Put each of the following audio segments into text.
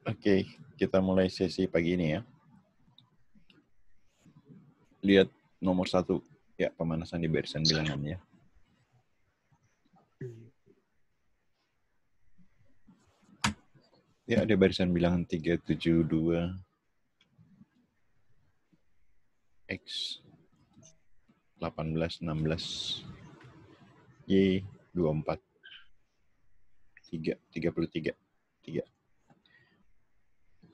Oke, kita mulai sesi pagi ini ya. Lihat nomor 1. Ya, pemanasan di barisan bilangan ya. Ya, ada barisan bilangan 372 X 18 16 Y 24 33 3.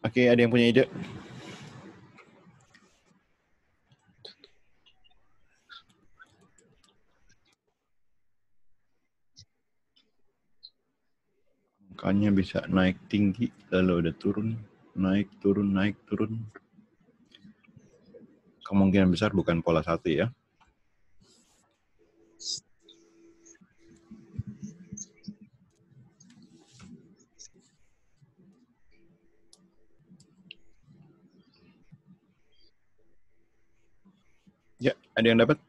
Oke, ada yang punya ide? Angkanya bisa naik tinggi, lalu udah turun, naik, turun, naik, turun. Kemungkinan besar bukan pola 1 ya. Ya, ada yang dapat?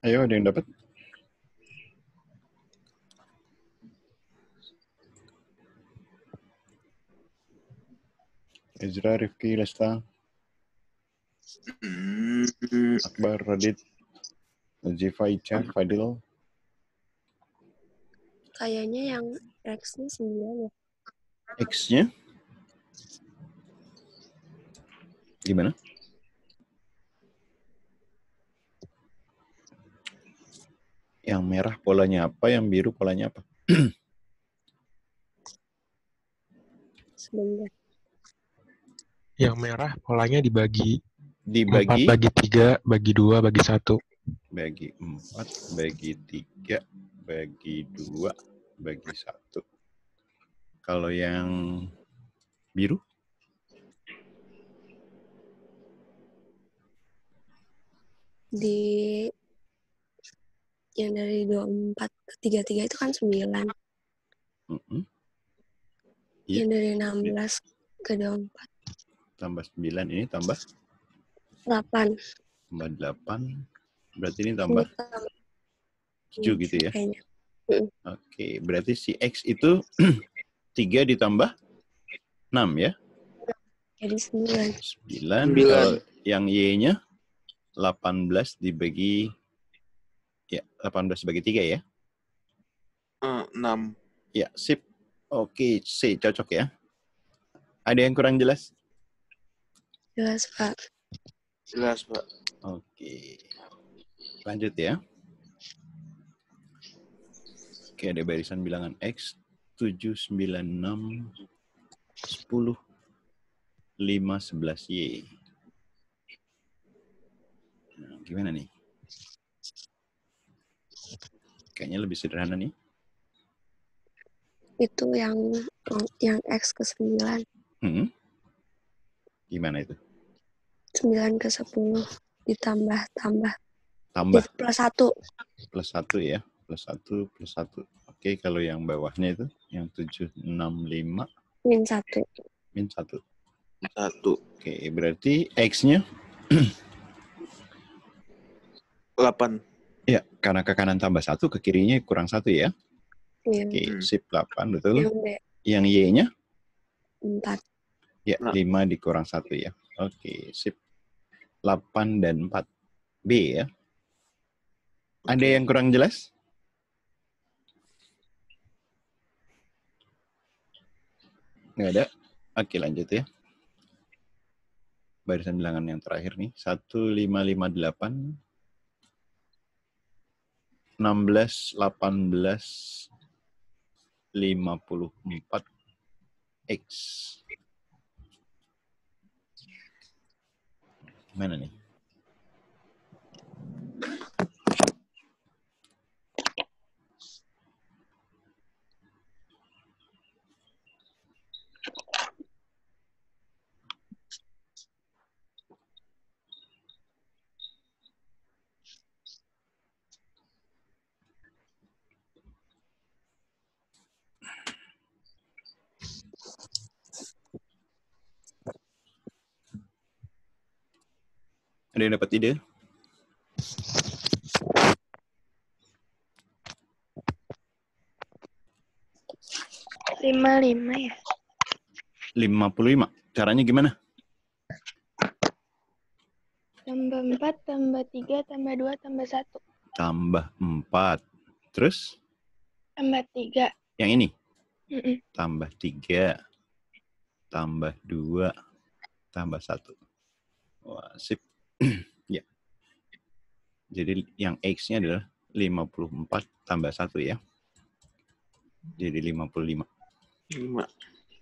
Ayo, ada yang dapat? Ezra, Rifki, Lesta, Akbar, Radit, Ziva, Ica, Fadil. Kayaknya yang X-nya 9 ya. X-nya? Gimana? Yang merah polanya apa, yang biru polanya apa? Sebentar. Yang merah polanya dibagi 4, Dibagi bagi 3, bagi 2, bagi 1. bagi 4, bagi 3, bagi 2, bagi 1. Kalau yang biru? Di yang dari 24 ke 33 itu kan 9. Iya. Yang dari 16 ke 24. Tambah 9, ini tambah 8. tambah 8. Berarti ini tambah 7 gitu ya? Kayaknya. Oke, berarti si X itu 3 ditambah 6 ya? Jadi 9. 9. Kalau yang Y-nya 18 dibagi 3 ya? 6. Ya, sip. Oke, C cocok ya. Ada yang kurang jelas? Jelas, Pak. Jelas, Pak. Oke. Lanjut ya. Oke, ada barisan bilangan X 7, 9, 6, 10, 5, 11 Y. Nah, gimana nih? Kayaknya lebih sederhana nih. Itu yang X ke 9. Gimana itu? 9 ke 10 ditambah. Tambah. Plus 1. Plus 1 ya. Plus 1, plus 1. Oke, kalau yang bawahnya itu, yang 7, 6, 5. Min 1. Min 1. 1. Oke, berarti X-nya? 8. Ya, karena ke kanan tambah 1, ke kirinya kurang 1 ya. Iya. Oke, sip 8, betul. Yang B. Yang Y-nya? 4. Ya, 5 dikurang 1 ya. Oke, sip. 8 dan 4. B ya. Ada yang kurang jelas? Nggak ada? Oke, lanjut ya. Barisan bilangan yang terakhir nih. 1, 5, 5, 8. 16, 18, 54 X. Gimana nih? Ada yang dapat ide? 55 ya. 55. Caranya gimana? Tambah 4, tambah 3, tambah 2, tambah 1. Tambah 4. Terus? Tambah 3. Yang ini? Mm-mm. Tambah 3. Tambah 2. Tambah 1. Wah, sip. Ya. Jadi yang X-nya adalah 54 tambah 1 ya. Jadi 55. 5.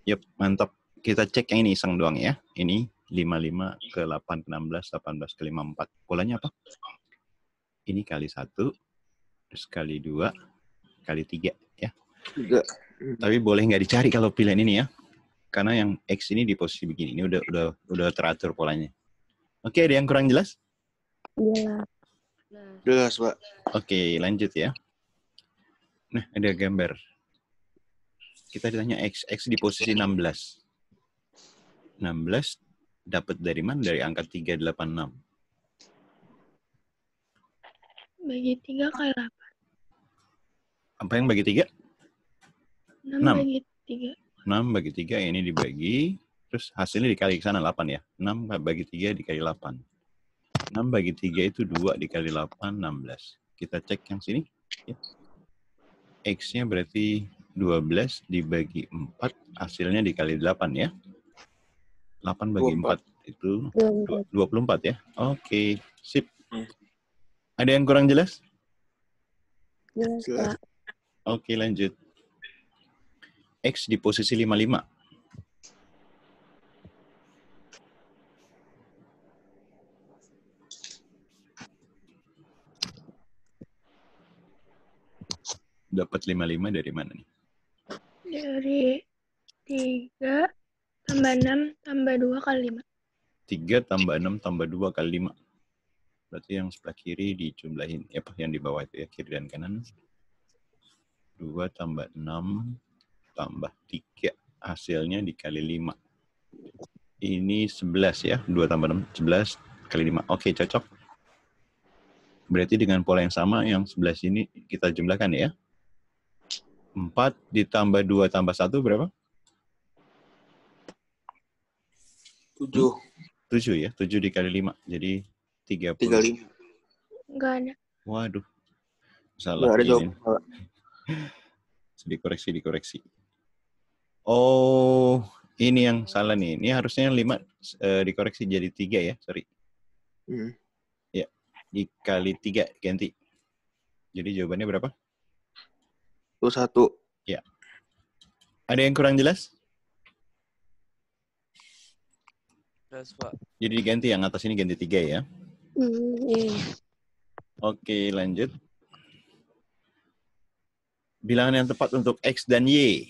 Yep, mantap. Kita cek yang ini iseng doang ya. Ini 55 ke 8 ke 16, 18 ke 54. Polanya apa? Ini kali 1, terus kali 2, kali 3 ya. 3. Tapi boleh nggak dicari kalau pilihan ini ya. Karena yang X ini di posisi begini. Ini udah teratur polanya. Oke, ada yang kurang jelas? Iya. Jelas, Pak. Oke, lanjut ya. Nah, ada gambar. Kita ditanya X. X di posisi 16. 16 dapat dari mana? Dari angka 386. Bagi 3 kali 8. Apa yang bagi 3? 6 6. bagi 3. 6 bagi 3, ini dibagi. Terus hasilnya dikali ke sana 8 ya. 6 bagi 3 dikali 8. 6 bagi 3 itu 2 dikali 8, 16. Kita cek yang sini. Ya. X-nya berarti 12 dibagi 4, hasilnya dikali 8 ya. 8 bagi 4 itu 24 ya. Oke, sip. Ada yang kurang jelas? Jelas, Pak. Oke, lanjut. X di posisi 55. Dapat 55 dari mana nih? Dari 3 tambah 6 tambah 2 kali 5. 3 tambah 6 tambah 2 kali 5. Berarti yang sebelah kiri dijumlahin. Ya, yang di bawah itu ya, kiri dan kanan. 2 tambah 6 tambah 3. Hasilnya dikali 5. Ini 11 ya. 2 tambah 6, 11 kali 5. Oke, cocok. Berarti dengan pola yang sama, yang 11 ini kita jumlahkan ya. 4 ditambah 2 tambah 1 berapa? 7. 7 ya. 7 dikali 5. Jadi 30. 35. Enggak ada. Waduh. Salah. Nggak ada ini. jawaban, Pak. Dikoreksi. Oh, ini yang salah nih. Ini harusnya 5 dikoreksi jadi 3 ya. Sorry. Ya, dikali 3 ganti. Jadi jawabannya berapa? 21. Ya. Ada yang kurang jelas? Jelas, Pak. Jadi diganti yang atas ini ganti 3 ya. Iya. Oke, lanjut. Bilangan yang tepat untuk X dan Y.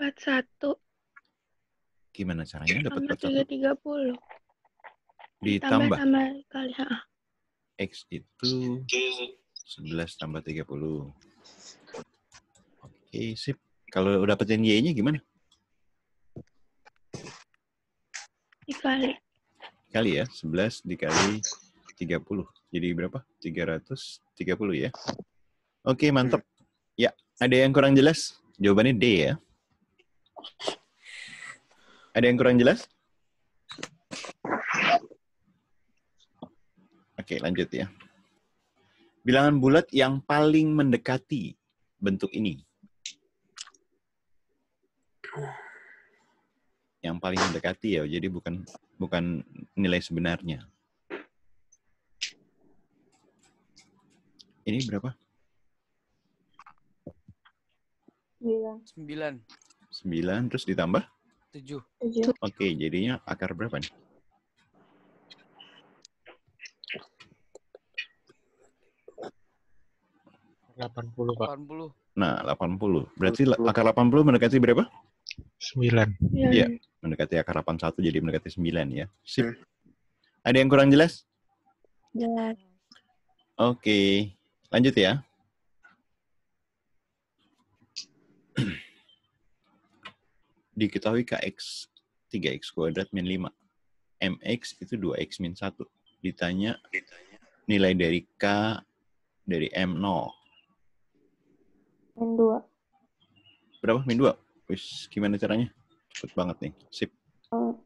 Empat 1 Gimana caranya dapat tambah 41? 3 30. Ditambah. Tambah kali. X itu 11 tambah 30. Oke, sip. Kalau udah dapetin Y-nya gimana? Dikali. Kali ya, 11 dikali 30. Jadi berapa? 330 ya. Oke, mantap. Ya, ada yang kurang jelas? Jawabannya D ya. Ada yang kurang jelas? Oke, lanjut ya. Bilangan bulat yang paling mendekati bentuk ini. Yang paling mendekati ya, jadi bukan nilai sebenarnya. Ini berapa? 9. 9 terus ditambah? 7. Oke, jadinya akar berapa nih? Delapan puluh, Pak. 80. Nah, 80. Berarti akar 80 mendekati berapa? 9. Iya, mendekati akar 81 jadi mendekati 9 ya. Sip. Ada yang kurang jelas? Jelas. Oke. Lanjut ya. Diketahui Kx 3x kuadrat min 5. Mx itu 2x min 1. Ditanya nilai dari K dari M0. Min 2. Berapa? Min 2? Wis, gimana caranya? Cepet banget nih. Sip.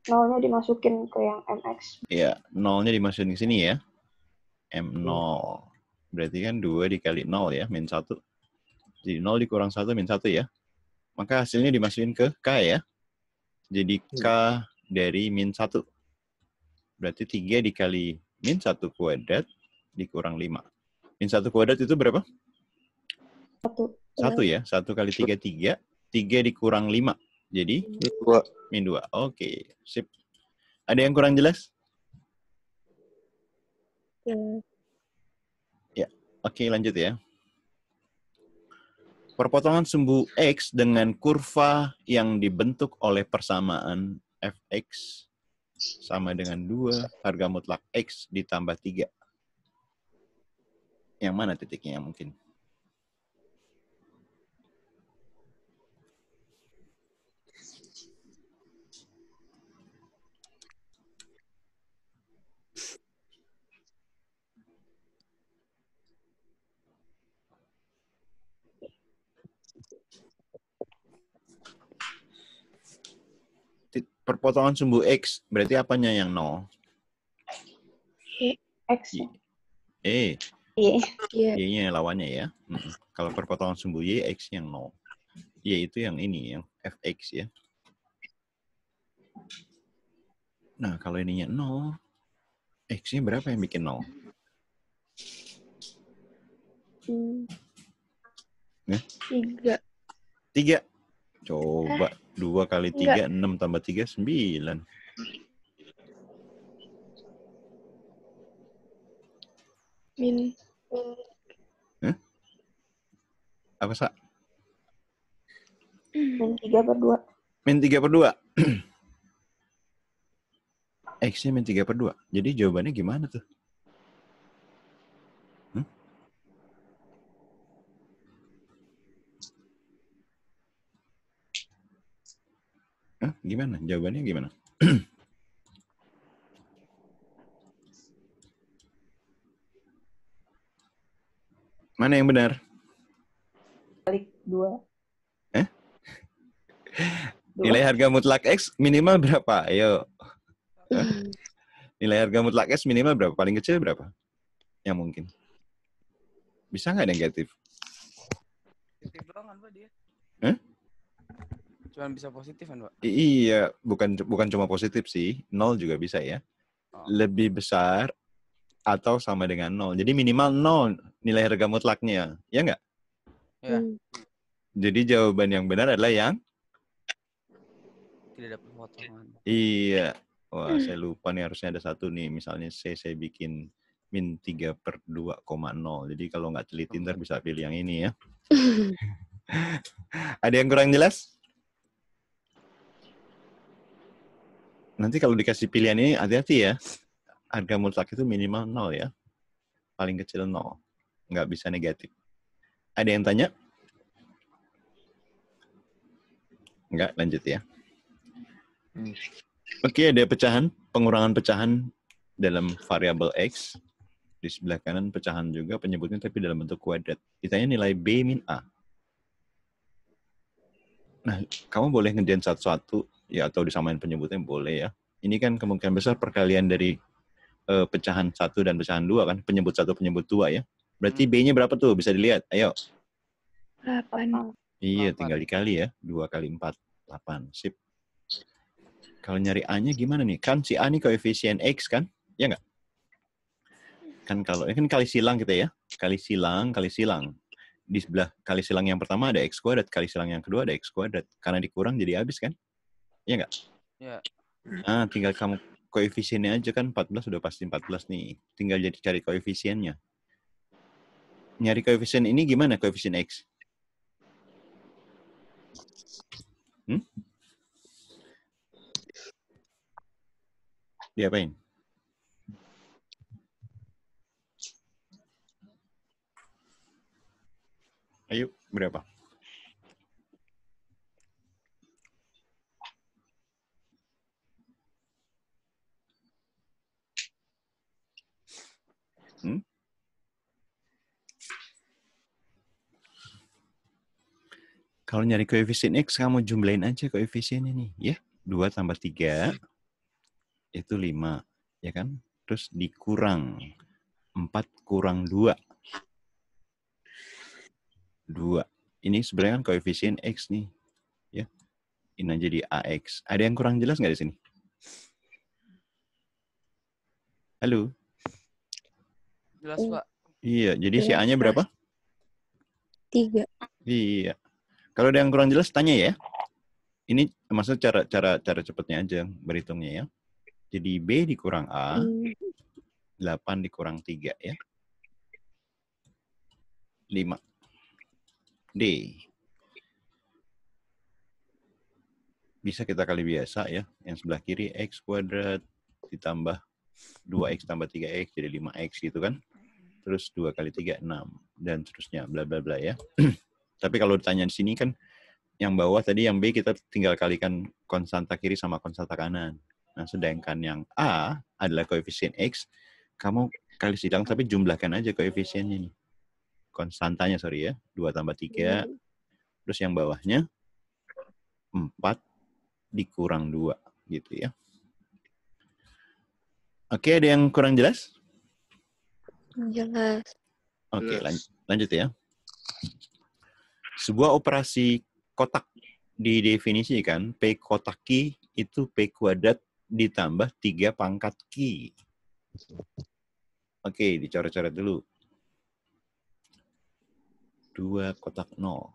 Nolnya dimasukin ke yang MX. Iya, nolnya dimasukin ke sini ya. M0. Berarti kan 2 dikali 0 ya, min 1. Jadi 0 dikurang 1 min 1 ya. Maka hasilnya dimasukin ke K ya. Jadi K dari min 1. Berarti 3 dikali min 1 kuadrat dikurang 5. Min 1 kuadrat itu berapa? 1 ya. 1 kali 3, 3. 3 dikurang 5. Jadi? 2. Min 2. Oke. Sip. Ada yang kurang jelas? Ya. Oke, lanjut ya. Perpotongan sumbu X dengan kurva yang dibentuk oleh persamaan fx sama dengan 2 harga mutlak X ditambah 3. Yang mana titiknya mungkin? Perpotongan sumbu X, berarti apanya yang 0? X. Iya. Y-nya lawannya ya. Kalau perpotongan sumbu Y, X yang 0. Y itu yang ini, yang Fx ya. Nah, kalau ininya 0, X-nya berapa yang bikin 0? Ya? 3. 3. Coba. 2 kali 3, 6 tambah 3, 9. Min. Apa, Sa? Min 3/2. Min 3/2. X-nya min 3/2. Jadi jawabannya gimana tuh? Gimana? Jawabannya gimana? Mana yang benar? Balik 2. Nilai harga mutlak X minimal berapa? Ayo. Nilai harga mutlak X minimal berapa? Paling kecil berapa? Yang mungkin. Bisa nggak negatif? Positif doang kan, Pak, dia? Cuman bisa positif kan, Pak? Iya, bukan cuma positif sih. 0 juga bisa ya. Lebih besar atau sama dengan 0. Jadi minimal 0 nilai harga mutlaknya. Ya nggak? Ya. Jadi jawaban yang benar adalah yang? Tidak dapat potongan. Iya. Wah, saya lupa nih, harusnya ada satu nih. Misalnya saya bikin min 3/2,0. Jadi kalau nggak teliti ntar bisa pilih yang ini ya. Ada yang kurang jelas? Nanti kalau dikasih pilihan ini hati-hati ya. Harga mutlak itu minimal 0 ya. Paling kecil 0. Nggak bisa negatif. Ada yang tanya? Nggak, lanjut ya. Oke, ada pecahan, pengurangan pecahan dalam variabel X. Di sebelah kanan pecahan juga penyebutnya tapi dalam bentuk kuadrat. Ditanya nilai B min A. Nah, kamu boleh ngerjain satu-satu ya, atau disamain penyebutnya boleh ya. Ini kan kemungkinan besar perkalian dari pecahan 1 dan pecahan 2 kan. Penyebut 1, penyebut 2 ya. Berarti B-nya berapa tuh? Bisa dilihat. Ayo. 8. Iya, 8. tinggal dikali ya. 2 kali 4, 8. Sip. Kalau nyari A-nya gimana nih? Kan si A nih koefisien X kan? Ya nggak? Kan kalau ini kan kali silang kita ya. Kali silang. Di sebelah kali silang yang pertama ada X kuadrat. Kali silang yang kedua ada X kuadrat. Karena dikurang jadi habis kan? Ya nggak? Ya. Nah, tinggal kamu koefisiennya aja kan. 14 sudah pasti 14 nih. Tinggal jadi cari koefisiennya. Nyari koefisien ini gimana koefisien X? Diapain? Ayo, berapa? Kalau nyari koefisien X, kamu jumlahin aja koefisiennya nih. Ya, 2 tambah 3 itu 5. Ya kan? Terus dikurang 4 kurang 2. 2. Ini sebenarnya kan koefisien X nih. Ya. Ini aja di AX. Ada yang kurang jelas nggak di sini? Halo? Jelas, Pak. Iya, jadi si Jelas, A-nya Pak. berapa? 3. Iya. Kalau ada yang kurang jelas, tanya ya. Ini maksud cara cepatnya aja berhitungnya ya. Jadi B dikurang A, 8 dikurang 3 ya. 5. D. Bisa kita kali biasa ya. Yang sebelah kiri X kuadrat ditambah 2X tambah 3X jadi 5X gitu kan. Terus 2 kali 3, 6. Dan terusnya bla bla bla ya. Tapi kalau ditanya di sini kan yang bawah tadi yang B kita tinggal kalikan konstanta kiri sama konstanta kanan. Nah, sedangkan yang A adalah koefisien X, kamu kali sidang tapi jumlahkan aja koefisiennya nih. Konstantanya, sorry ya. 2 tambah 3. Terus yang bawahnya 4 dikurang 2 gitu ya. Oke, ada yang kurang jelas? Jelas. Oke, lanjut ya. Sebuah operasi kotak didefinisikan P kotak Q itu P kuadrat ditambah 3 pangkat Q. Oke, dicoret-coret dulu. 2 kotak 0.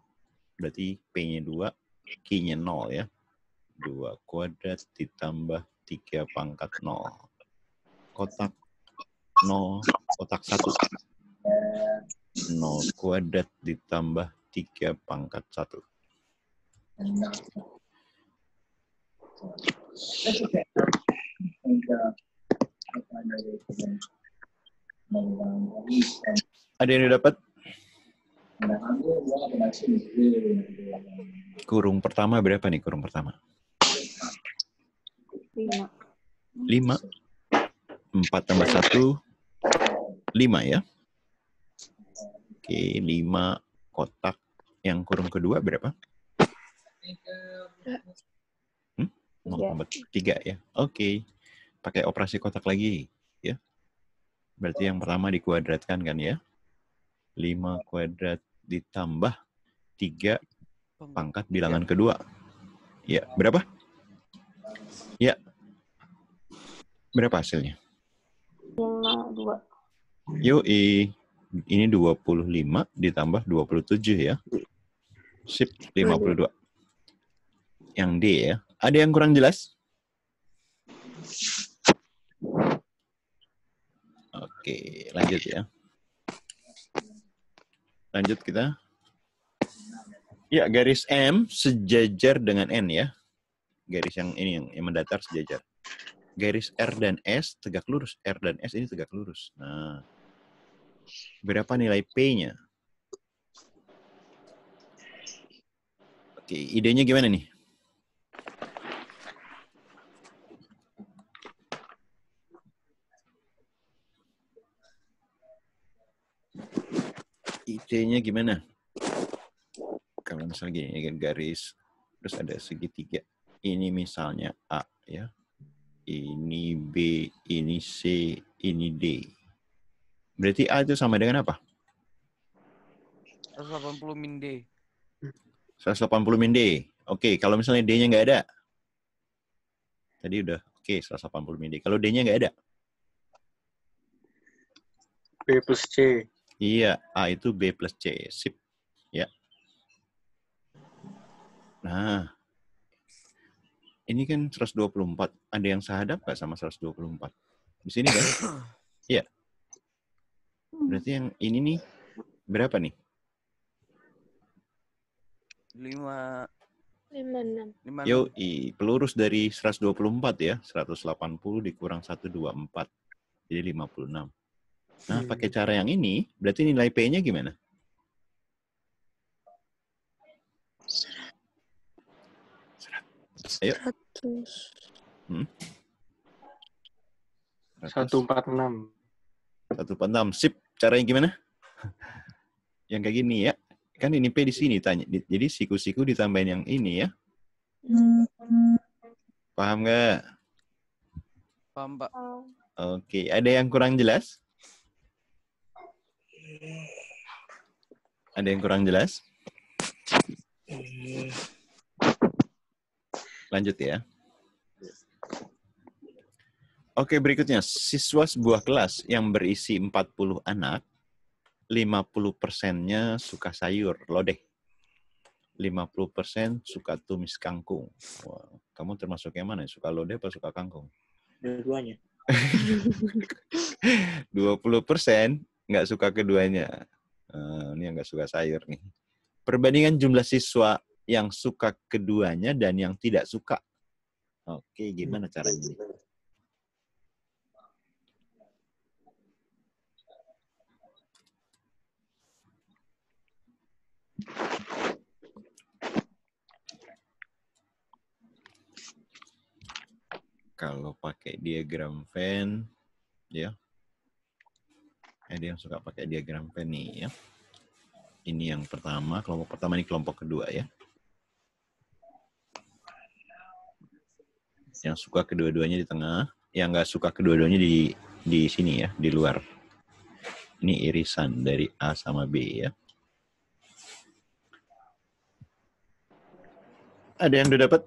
Berarti P-nya 2, Q-nya 0 ya. 2 kuadrat ditambah 3 pangkat 0. Kotak 0, kotak 1. 0 kuadrat ditambah 3 pangkat 1. Ada yang didapat? Kurung pertama berapa nih kurung pertama? 5. 5. 4 tambah 1, 5 ya. Oke, 5 kotak. Yang kurung kedua berapa? 0 tambah 3 ya. Oke. Pakai operasi kotak lagi ya. Berarti yang pertama dikuadratkan kan ya. 5 kuadrat ditambah 3 pangkat bilangan kedua. Ya, berapa? Ya. Berapa hasilnya? 5, 2. Yoi. Ini 25 ditambah 27 ya. Sip, 52. Yang D ya. Ada yang kurang jelas? Oke, lanjut ya. Lanjut kita. Ya, garis M sejajar dengan N ya. Garis yang ini yang mendatar sejajar. Garis R dan S tegak lurus. R dan S ini tegak lurus. Nah, berapa nilai P-nya? Oke, idenya gimana nih? Idenya gimana? Kalau misalnya gini, garis, terus ada segitiga. Ini misalnya A ya. Ini B, ini C, ini D. Berarti A itu sama dengan apa? 180 min D. 180 min D. Oke, kalau misalnya D-nya nggak ada. Tadi udah, oke, 180 min D. Kalau D-nya nggak ada. B plus C. Iya, A itu B plus C. Sip. Ya. Nah, ini kan 124. Ada yang sehadap nggak sama 124? Di sini kan? Iya. Berarti yang ini nih, berapa nih? 5, 5, 6. Yoi, pelurus dari 124 ya. 180 dikurang 124. Jadi 56. Nah, pakai cara yang ini, berarti nilai P-nya gimana? Ayo. 100. 146. 146. Sip. Caranya gimana? Yang kayak gini ya. Kan ini P di sini tanya. Jadi siku-siku ditambahin yang ini ya. Paham nggak? Paham, Pak. Oke. Ada yang kurang jelas? Ada yang kurang jelas? Lanjut ya. Oke, berikutnya. Siswa sebuah kelas yang berisi 40 anak, 50%-nya suka sayur, lodeh. 50% suka tumis kangkung. Wah, kamu termasuk yang mana? Suka lodeh atau suka kangkung? Dua-duanya. 20% nggak suka keduanya. Ini yang nggak suka sayur nih. Perbandingan jumlah siswa yang suka keduanya dan yang tidak suka. Oke, gimana caranya? Kalau pakai diagram Venn, ya. Ada yang suka pakai diagram Venn nih, ya. Ini yang pertama, kelompok pertama, ini kelompok kedua ya. Yang suka kedua-duanya di tengah, yang nggak suka kedua-duanya di sini ya, di luar. Ini irisan dari A sama B ya. Ada yang udah dapat?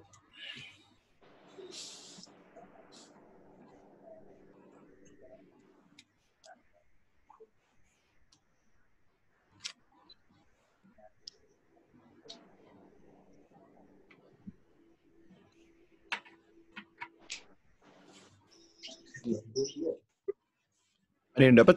Ada yang dapat?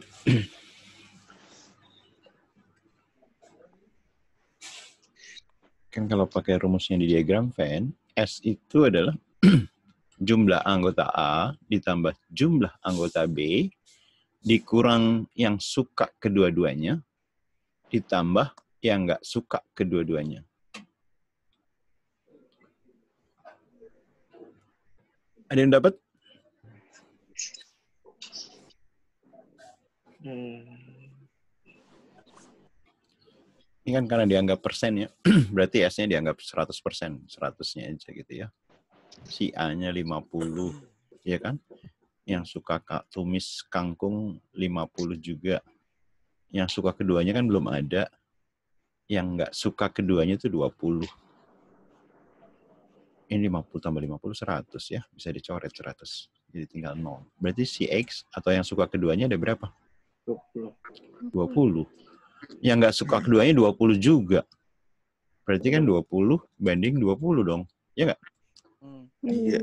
Kan kalau pakai rumusnya di diagram Venn, S itu adalah jumlah anggota A ditambah jumlah anggota B dikurang yang suka kedua-duanya ditambah yang nggak suka kedua-duanya. Ada yang dapat? Ini kan karena dianggap persen ya, berarti S-nya dianggap 100%, 100-nya aja gitu ya. Si A-nya 50, ya kan? Yang suka tumis kangkung 50 juga. Yang suka keduanya kan belum ada. Yang nggak suka keduanya itu 20. Ini 50 tambah 50, 100 ya. Bisa dicoret 100. Jadi tinggal 0. Berarti si X atau yang suka keduanya ada berapa? 20. Yang nggak suka keduanya 20 juga. Berarti kan 20 banding 20 dong. Ya nggak? Iya.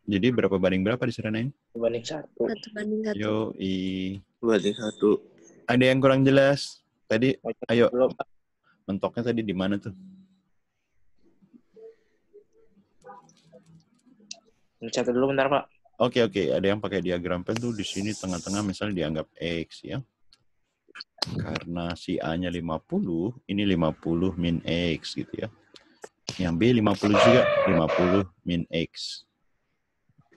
Jadi berapa banding berapa diserahin? Banding 1. 1 banding 1. Yoi. Banding 1. Ada yang kurang jelas? Tadi, ayo. Belum. Mentoknya tadi di mana tuh? Catat dulu bentar, Pak. Oke. Ada yang pakai diagram Venn tuh di sini tengah-tengah misalnya dianggap X ya. Karena si A-nya 50, ini 50 min X gitu ya. Yang B 50 juga, 50 min X.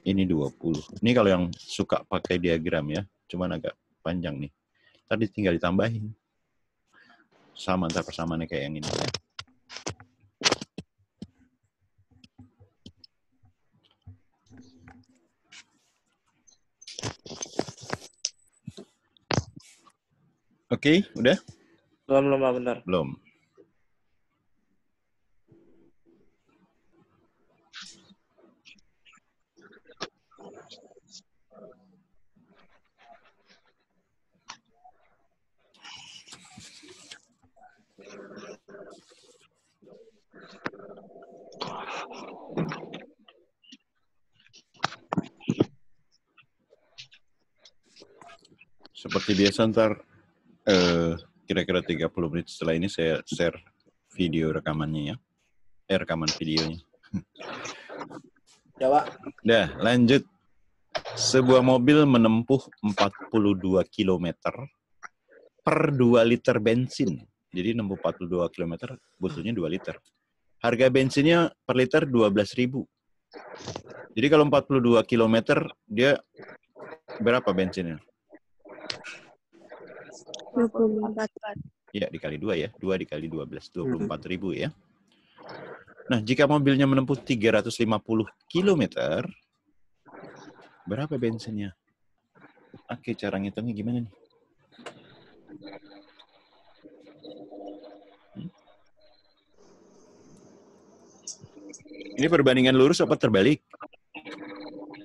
Ini 20. Ini kalau yang suka pakai diagram ya, cuman agak panjang nih. Tadi tinggal ditambahin. Sama, ntar persamaannya kayak yang ini ya. Oke, udah? Belum, bentar. Belum. Seperti biasa ntar kira-kira 30 menit setelah ini saya share video rekamannya ya. Rekaman videonya. Ya, Pak. Dah, lanjut. Sebuah mobil menempuh 42 km per 2 liter bensin. Jadi nempuh 42 km butuhnya 2 liter. Harga bensinnya per liter 12.000. Jadi kalau 42 km, dia berapa bensinnya? 24. Ya, dikali 2 ya. 2 dikali 12, 24.000 ya. Nah, jika mobilnya menempuh 350 km, berapa bensinnya? Oke, cara ngitungnya gimana nih? Ini perbandingan lurus apa terbalik?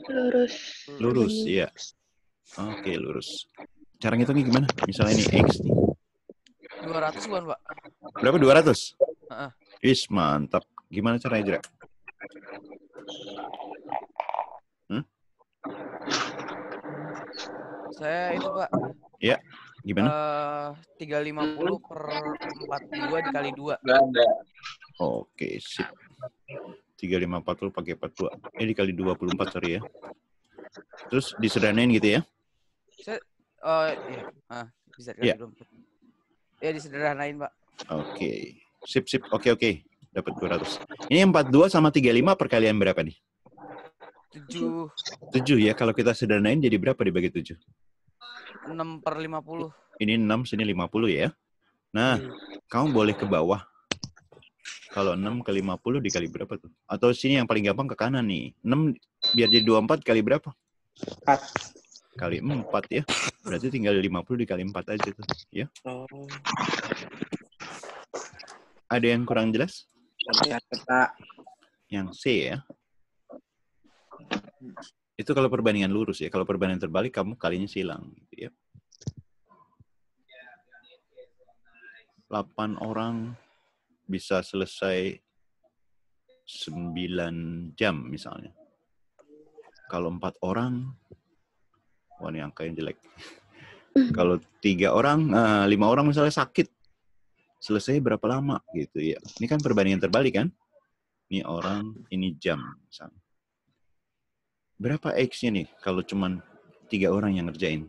Lurus. Lurus, iya. Oke, lurus. Cara ngitungnya gimana? Misalnya ini X nih. 200 bukan, Pak? Berapa? 200? Heeh. Wis, mantap. Gimana caranya, Jrek? Saya itu, Pak. Ya, gimana? 350 per 42 dikali 2. Nggak ada. Oke, sip. 3540 pakai 42. Dikali 24, sorry ya. Terus disederhanain gitu ya? Iya. Bisa dikali 24. Ya, disederhanain, Pak. Oke. Sip. Oke. Dapat 200. Ini 42 sama 35 perkalian berapa nih? 7. 7 ya. Kalau kita sederhanain jadi berapa dibagi 7? 6 per 50. Ini 6, sini 50 ya. Nah, kamu boleh ke bawah. Kalau 6 ke 50 dikali berapa tuh? Atau sini yang paling gampang ke kanan nih. 6 biar jadi 24 kali berapa? 4. Kali 4 ya. Berarti tinggal 50 dikali 4 aja tuh. Ya. Oh. Ada yang kurang jelas? Pak. Yang C ya. Itu kalau perbandingan lurus ya. Kalau perbandingan terbalik kamu kalinya silang. Gitu ya. 8 orang bisa selesai 9 jam misalnya. Kalau 4 orang, wah ini angka yang jelek. Kalau 3 orang, 5 orang misalnya sakit, selesai berapa lama gitu ya. Ini kan perbandingan terbalik kan? Ini orang, ini jam misalnya. Berapa X-nya nih kalau cuman 3 orang yang ngerjain?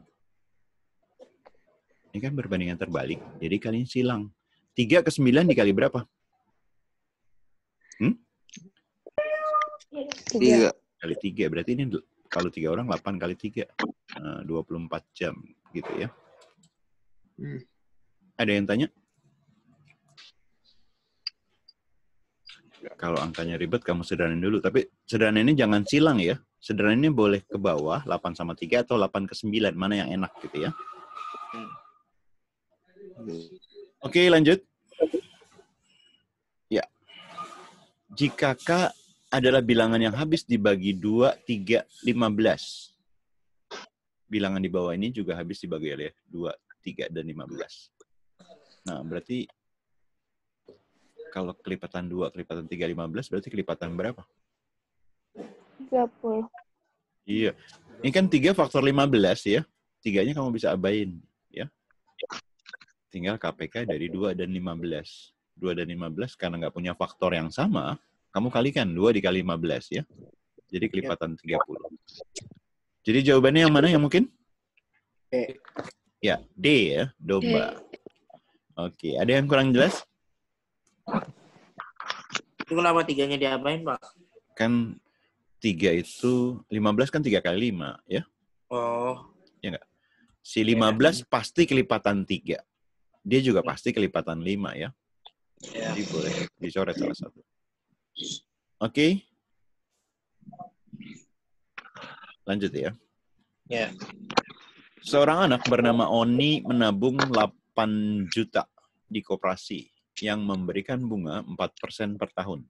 Ini kan perbandingan terbalik, jadi kalian silang. 3 ke 9 dikali berapa? 3. Kali 3, berarti ini kalau 3 orang 8 kali 3. 24 jam gitu ya. Ada yang tanya? Kalau angkanya ribet kamu sederhanain dulu. Tapi sederhanainnya jangan silang ya. Sederhanainnya boleh ke bawah, 8 sama 3 atau 8 ke 9. Mana yang enak gitu ya. Oke, lanjut. Ya. Jika K adalah bilangan yang habis dibagi 2, 3, 15. Bilangan di bawah ini juga habis dibagi oleh 2, 3, dan 15. Nah, berarti kalau kelipatan 2, kelipatan 3, 15, berarti kelipatan berapa? 30. Iya. Ini kan 3 faktor 15 ya. 3-nya kamu bisa abain. Ya. Tinggal KPK dari 2 dan 15. 2 dan 15 karena nggak punya faktor yang sama, kamu kalikan 2 dikali 15 ya. Jadi kelipatan 30. Jadi jawabannya yang mana yang mungkin? D. Ya, D ya, domba. Oke, ada yang kurang jelas? Itu kenapa 3-nya diapain, Pak? Kan 3 itu, 15 kan 3 kali 5 ya. Oh. Ya nggak? Si 15 pasti kelipatan 3. Dia juga pasti kelipatan 5 ya. Jadi boleh dicoret salah satu. Oke. Lanjut ya. Ya. Seorang anak bernama Oni menabung 8 juta di koperasi yang memberikan bunga 4% per tahun.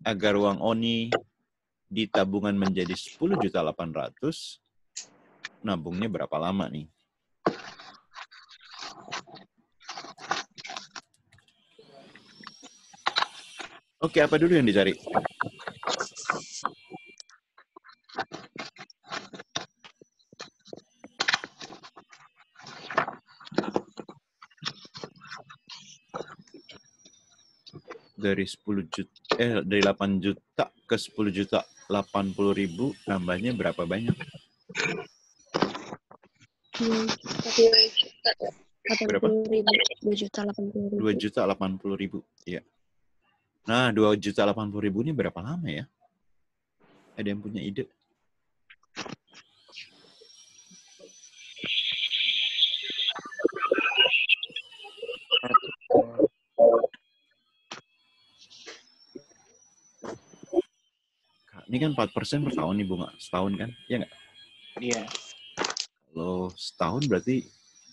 Agar uang Oni di tabungan menjadi 10.800.000, nabungnya berapa lama nih? Oke, apa dulu yang dicari? Dari 10 juta, dari 8 juta ke 10 juta 80.000, nambahnya berapa banyak? Berapa? 2.080.000. 2.080.000, ya. Nah, 2.080.000 ini berapa lama ya? Ada yang punya ide? Ini kan 4% per tahun nih bunga. Setahun kan? Iya nggak? Iya. Kalau setahun berarti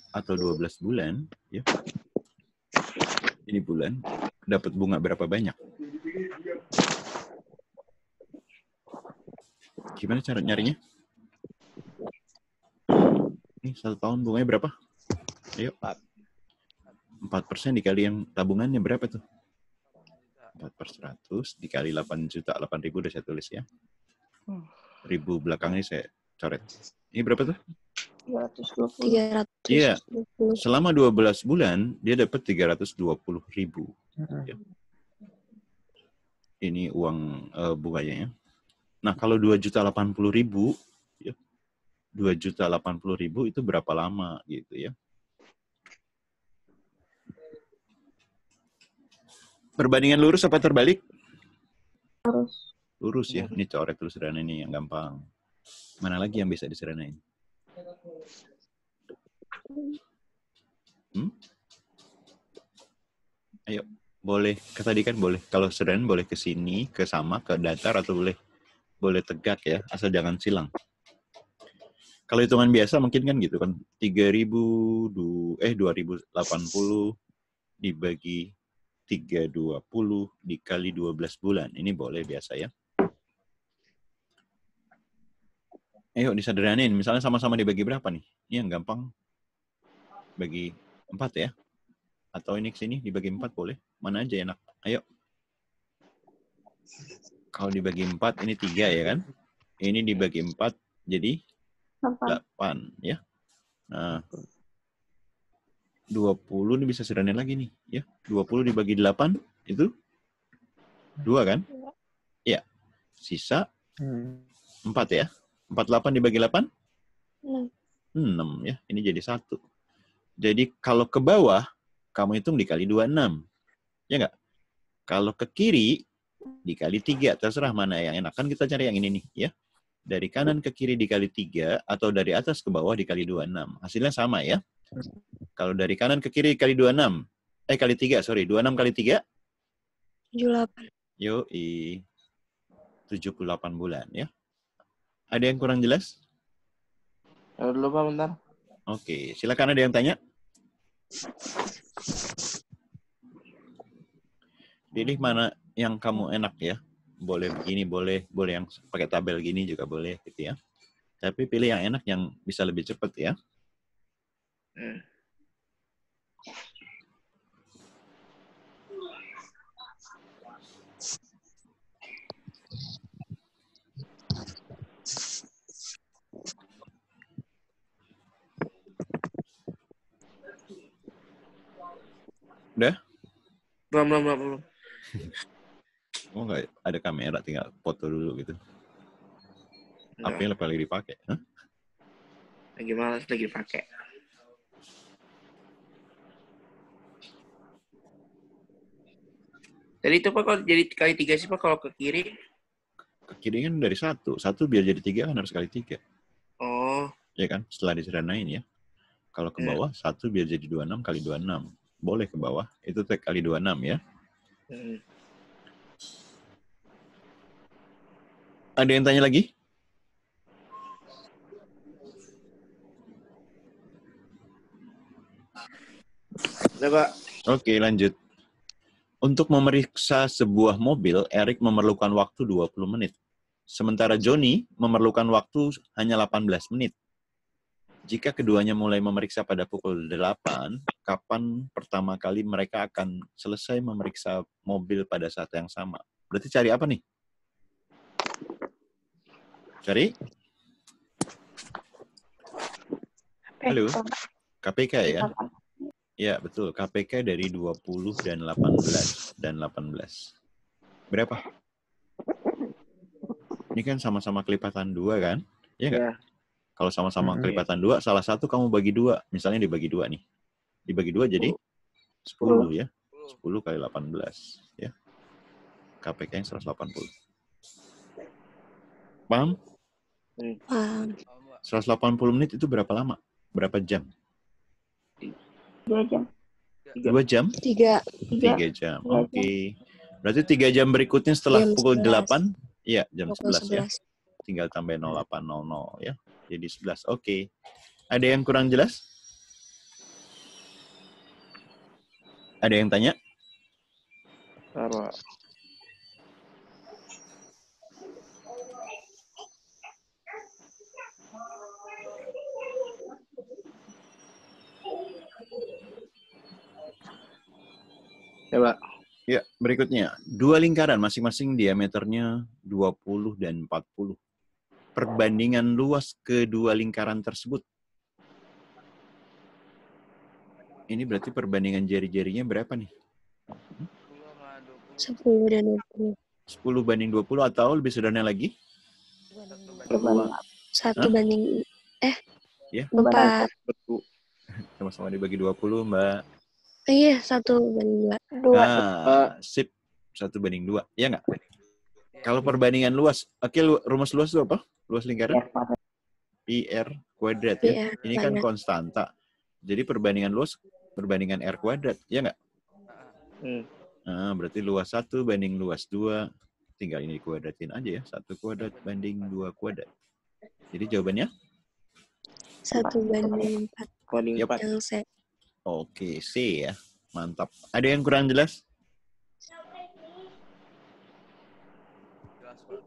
atau 12 bulan, ya. Ini bulan dapat bunga berapa banyak? Gimana cara nyarinya? Ini 1 tahun bunganya berapa? Ayo. 4% dikali yang tabungannya berapa tuh? 4/100 dikali 8.008.000 udah saya tulis ya. 1.000 belakangnya saya coret. Ini berapa tuh? 320. 300. Iya. Selama 12 bulan dia dapat 320.000. Ya. Ini uang bunganya ya. Nah, kalau 2.080.000 ya. 2.080.000 itu berapa lama gitu ya? Perbandingan lurus apa terbalik? Harus. Lurus ya. Ini coret dulu sederhana ini yang gampang. Mana lagi yang bisa disederhanain? Ayo, boleh. Tadi kan boleh. Kalau sederhana boleh ke sini, ke sama, ke datar atau boleh tegak ya, asal jangan silang. Kalau hitungan biasa mungkin kan gitu kan 2080 dibagi 320 dikali 12 bulan. Ini boleh biasa ya. Ayo disederhanain. Misalnya sama-sama dibagi berapa nih? Ini yang gampang. Bagi 4 ya. Atau ini ke sini dibagi 4 boleh. Mana aja enak. Ayo. Kalau dibagi 4 ini 3 ya kan? Ini dibagi 4 jadi 8 ya. Nah. 20 ini bisa sederhana lagi nih ya. 20 dibagi 8 itu 2 kan? Iya. Sisa 4 ya. 48 dibagi 8? 6 ya. Ini jadi 1. Jadi kalau ke bawah kamu hitung dikali 26. Ya enggak? Kalau ke kiri dikali 3, terserah mana yang enak. Kan kita cari yang ini nih ya. Dari kanan ke kiri dikali 3 atau dari atas ke bawah dikali 26. Hasilnya sama ya. Kalau dari kanan ke kiri kali 26. Kali 3, sorry. 26 kali 3? 78. Yoi. 78 bulan ya. Ada yang kurang jelas? Dulu Pak, bentar. Oke, silakan ada yang tanya. Pilih mana yang kamu enak ya. Boleh begini, boleh yang pakai tabel gini juga boleh gitu ya. Tapi pilih yang enak yang bisa lebih cepat ya. Udah? Belum. Oh nggak ada kamera, tinggal foto dulu gitu. Apa yang lagi dipakai? Hah? Lagi malas, lagi dipakai. Jadi itu Pak, kalau jadi kali 3 sih Pak, kalau ke kiri? Ke kiri kan dari 1. 1 biar jadi 3 kan harus kali 3. Oh. Ya kan? Setelah disederhanain ya. Kalau ke bawah, 1 biar jadi 26 kali 26. Boleh ke bawah. Itu kali 26 ya. Ada yang tanya lagi? Udah Pak. Oke, lanjut. Untuk memeriksa sebuah mobil, Erik memerlukan waktu 20 menit. Sementara Johnny memerlukan waktu hanya 18 menit. Jika keduanya mulai memeriksa pada pukul 8, kapan pertama kali mereka akan selesai memeriksa mobil pada saat yang sama? Berarti cari apa nih? Cari? Halo? KPK ya? Ya, betul. KPK dari 20 dan 18. Berapa? Ini kan sama-sama kelipatan 2 kan? Iya nggak? Ya. Kalau sama-sama kelipatan 2, salah satu kamu bagi 2. Misalnya dibagi 2 nih. Dibagi 2 jadi 10 ya. 10 kali 18. Ya. KPK yang 180. Paham? Paham. 180 menit itu berapa lama? Berapa jam? 2 jam. 2 jam? 3. 3 jam. 3 Oke. Berarti 3 jam berikutnya setelah Jam pukul 11. 8? Iya, jam Pukul 11 ya. 11. Tinggal tambah 0800 ya. Jadi 11. Oke. Ada yang kurang jelas? Ada yang tanya? Taruh. Coba. Ya, berikutnya. 2 lingkaran masing-masing diameternya 20 dan 40. Perbandingan luas kedua lingkaran tersebut. Ini berarti perbandingan jari-jarinya berapa nih? 10 dan 20. 10 banding 20 atau lebih sederhana lagi? 1 Hah? banding Ya. 4. Sama-sama dibagi 20, Mbak. Iya, 1 banding 2. 2. Nah, sip. 1 banding 2. Ya nggak? Kalau perbandingan luas, oke, rumus luas itu apa? Luas lingkaran? PR kuadrat ya. PR Ini kan kuadrat. konstanta. Jadi perbandingan luas, perbandingan R kuadrat. Ya nggak? Nah, berarti luas 1 banding luas 2. Tinggal ini kuadratin aja ya. 1 kuadrat banding 2 kuadrat. Jadi jawabannya? 1 banding 4. Banding Yep. 4. Yang C. Oke, C ya. Mantap. Ada yang kurang jelas? Jelas, Pak.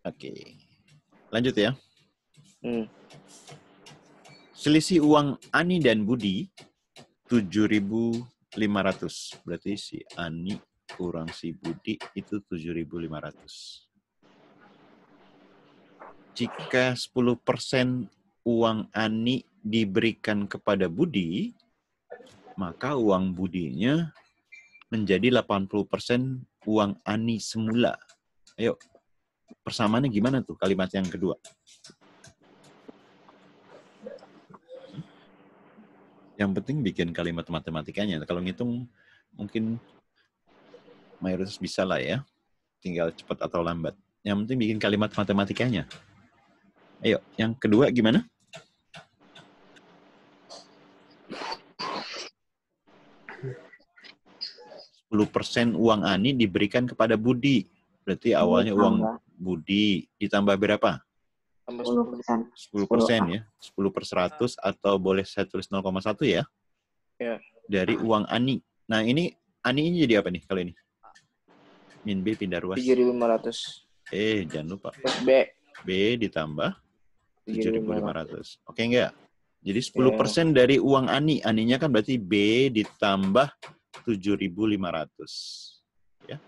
Oke. Lanjut ya. Selisih uang Ani dan Budi 7.500. Berarti si Ani kurang si Budi itu 7.500. Jika 10% uang Ani diberikan kepada Budi, maka uang Budinya menjadi 80% uang Ani semula. Ayo, persamaannya gimana tuh kalimat yang kedua? Yang penting bikin kalimat matematikanya. Kalau ngitung mungkin mayoritas bisa lah ya. Tinggal cepat atau lambat. Yang penting bikin kalimat matematikanya. Ayo, yang kedua gimana? % uang Ani diberikan kepada Budi. Berarti awalnya uang Budi ditambah berapa? 10%. 10% ya. 10/100 atau boleh saya tulis 0,1 ya? Ya. Dari uang Ani. Nah, ini Ani ini jadi apa nih kalau ini? Min B pindah ruas. 7.500. Jangan lupa. Terus B. B ditambah 7.500. 7.500. Oke enggak? Jadi 10% dari uang Ani. Aninya kan berarti B ditambah 7.500. Ya.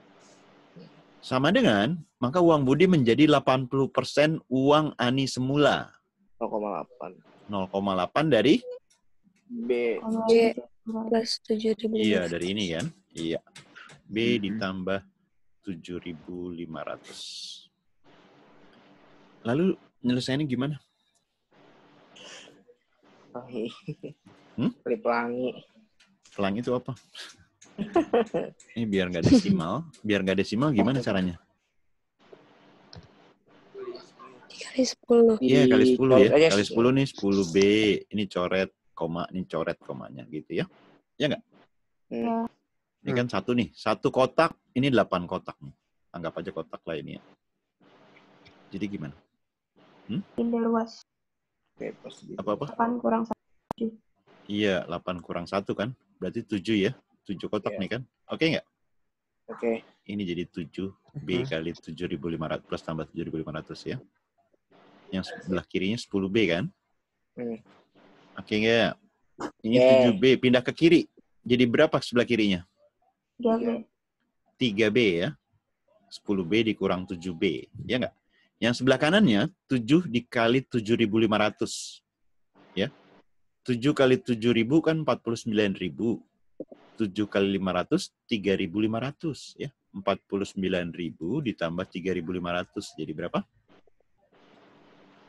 Sama dengan, maka uang Budi menjadi 80% uang Ani semula. 0,8. 0,8 dari? B. B plus 7.500. Iya, dari ini kan? Iya. B ditambah 7.500. Lalu nyelesainnya gimana? Pelangi. Pelangi itu apa? Ini biar nggak desimal. Biar nggak desimal gimana caranya? Dikali 10. Iya, kali 10 ya. Aja. Kali 10 nih 10B. Ini coret, koma. Ini coret, komanya gitu ya. Ya nggak? Ini kan 1 nih. 1 kotak, ini 8 kotak. Anggap aja kotak lainnya. Jadi gimana? Pindah luas. Apa-apa? 8 kurang 1. Iya, 8 kurang 1 kan? Berarti 7 ya. 7 kotak nih kan? Oke nggak? Oke. Ini jadi 7B kali 7.500 plus tambah 7.500 ya. Yang sebelah kirinya 10B kan? Oke nggak? Ini 7B pindah ke kiri. Jadi berapa sebelah kirinya? 3B. 3B ya. 10B dikurang 7B. Ya nggak? Yang sebelah kanannya 7 dikali 7.500. Ya. 7 kali 7.000 kan 49.000. 7 kali 500, 3.500 ya. 49.000 ditambah 3.500 jadi berapa?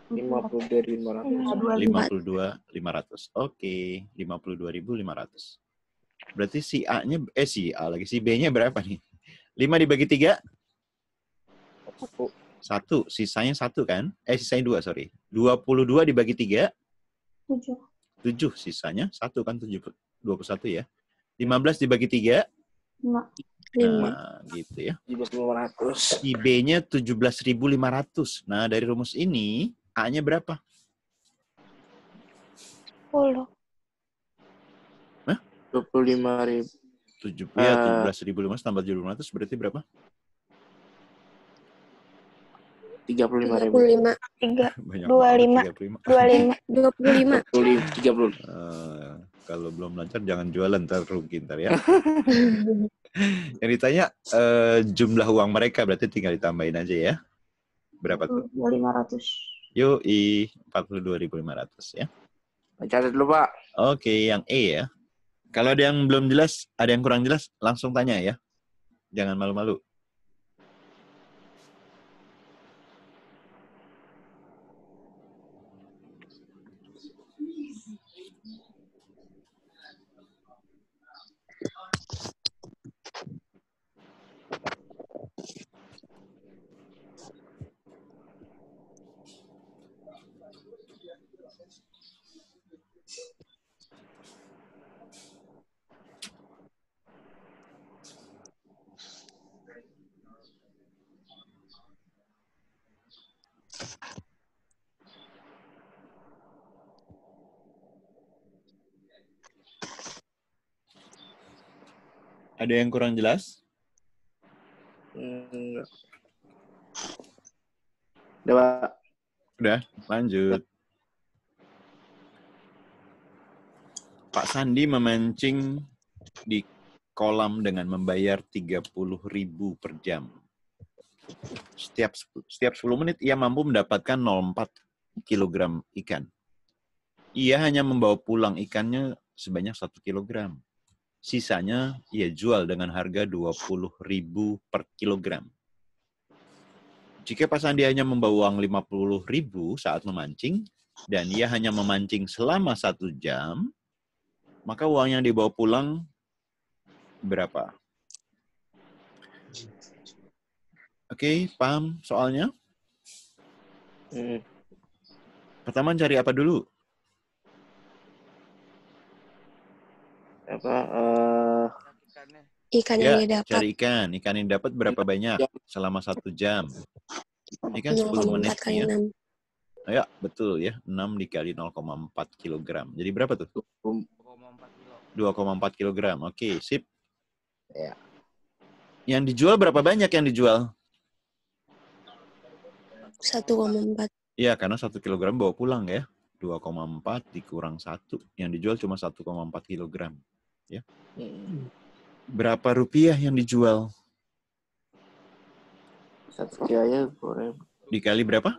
52.500. Oke, 52.500. Berarti si A-nya si B-nya berapa nih? 5 dibagi 3? 1, sisanya 1 kan? Sisanya 2, sorry. 22 dibagi 3, 7. 7. Sisanya 1 kan, 21 ya. 15 dibagi 3, 5. 5. nah gitu ya. 17.500. IB-nya 17.500. Nah, dari rumus ini, A-nya berapa? 10. 25.000. 17.500 tambah 7.500 berarti berapa? 35.000. 35. 3. Banyak 25. 25. 25. 30. Kalau belum lancar jangan jualan, ntar rugi ntar ya. Yang ditanya jumlah uang mereka, berarti tinggal ditambahin aja ya. Berapa tuh? 22.500. Yuk, 42.500 ya. Catat dulu, Pak. Oke, yang E ya. Kalau ada yang belum jelas, ada yang kurang jelas, langsung tanya ya. Jangan malu-malu. Ada yang kurang jelas? Enggak. Udah, Pak. Udah, lanjut. Pak Sandi memancing di kolam dengan membayar 30.000 per jam. Setiap 10 menit ia mampu mendapatkan 0,4 kg ikan. Ia hanya membawa pulang ikannya sebanyak 1 kg. Sisanya ia jual dengan harga 20.000 per kilogram. Jika Pak Sandi hanya membawa uang 50.000 saat memancing, dan ia hanya memancing selama 1 jam, maka uang yang dibawa pulang berapa? Oke, paham soalnya? Pertama cari apa dulu? Apa? Ikannya. Ikan Ya, yang dia dapat cari ikan. Ikan yang dapat berapa banyak selama 1 jam? Ini kan 10 menit 0,4 kali ya. 6. Ya, betul ya. 6 dikali 0,4 kilogram. Jadi berapa tuh? 2,4 kilo. 2,4 kilogram. Oke, sip. Ya. Yang dijual berapa banyak yang dijual? 1,4. Iya, karena 1 kilogram bawa pulang ya. 2,4 dikurang 1. Yang dijual cuma 1,4 kilogram. Ya. Berapa rupiah yang dijual? 1 kilo aja 10.000. Dikali berapa?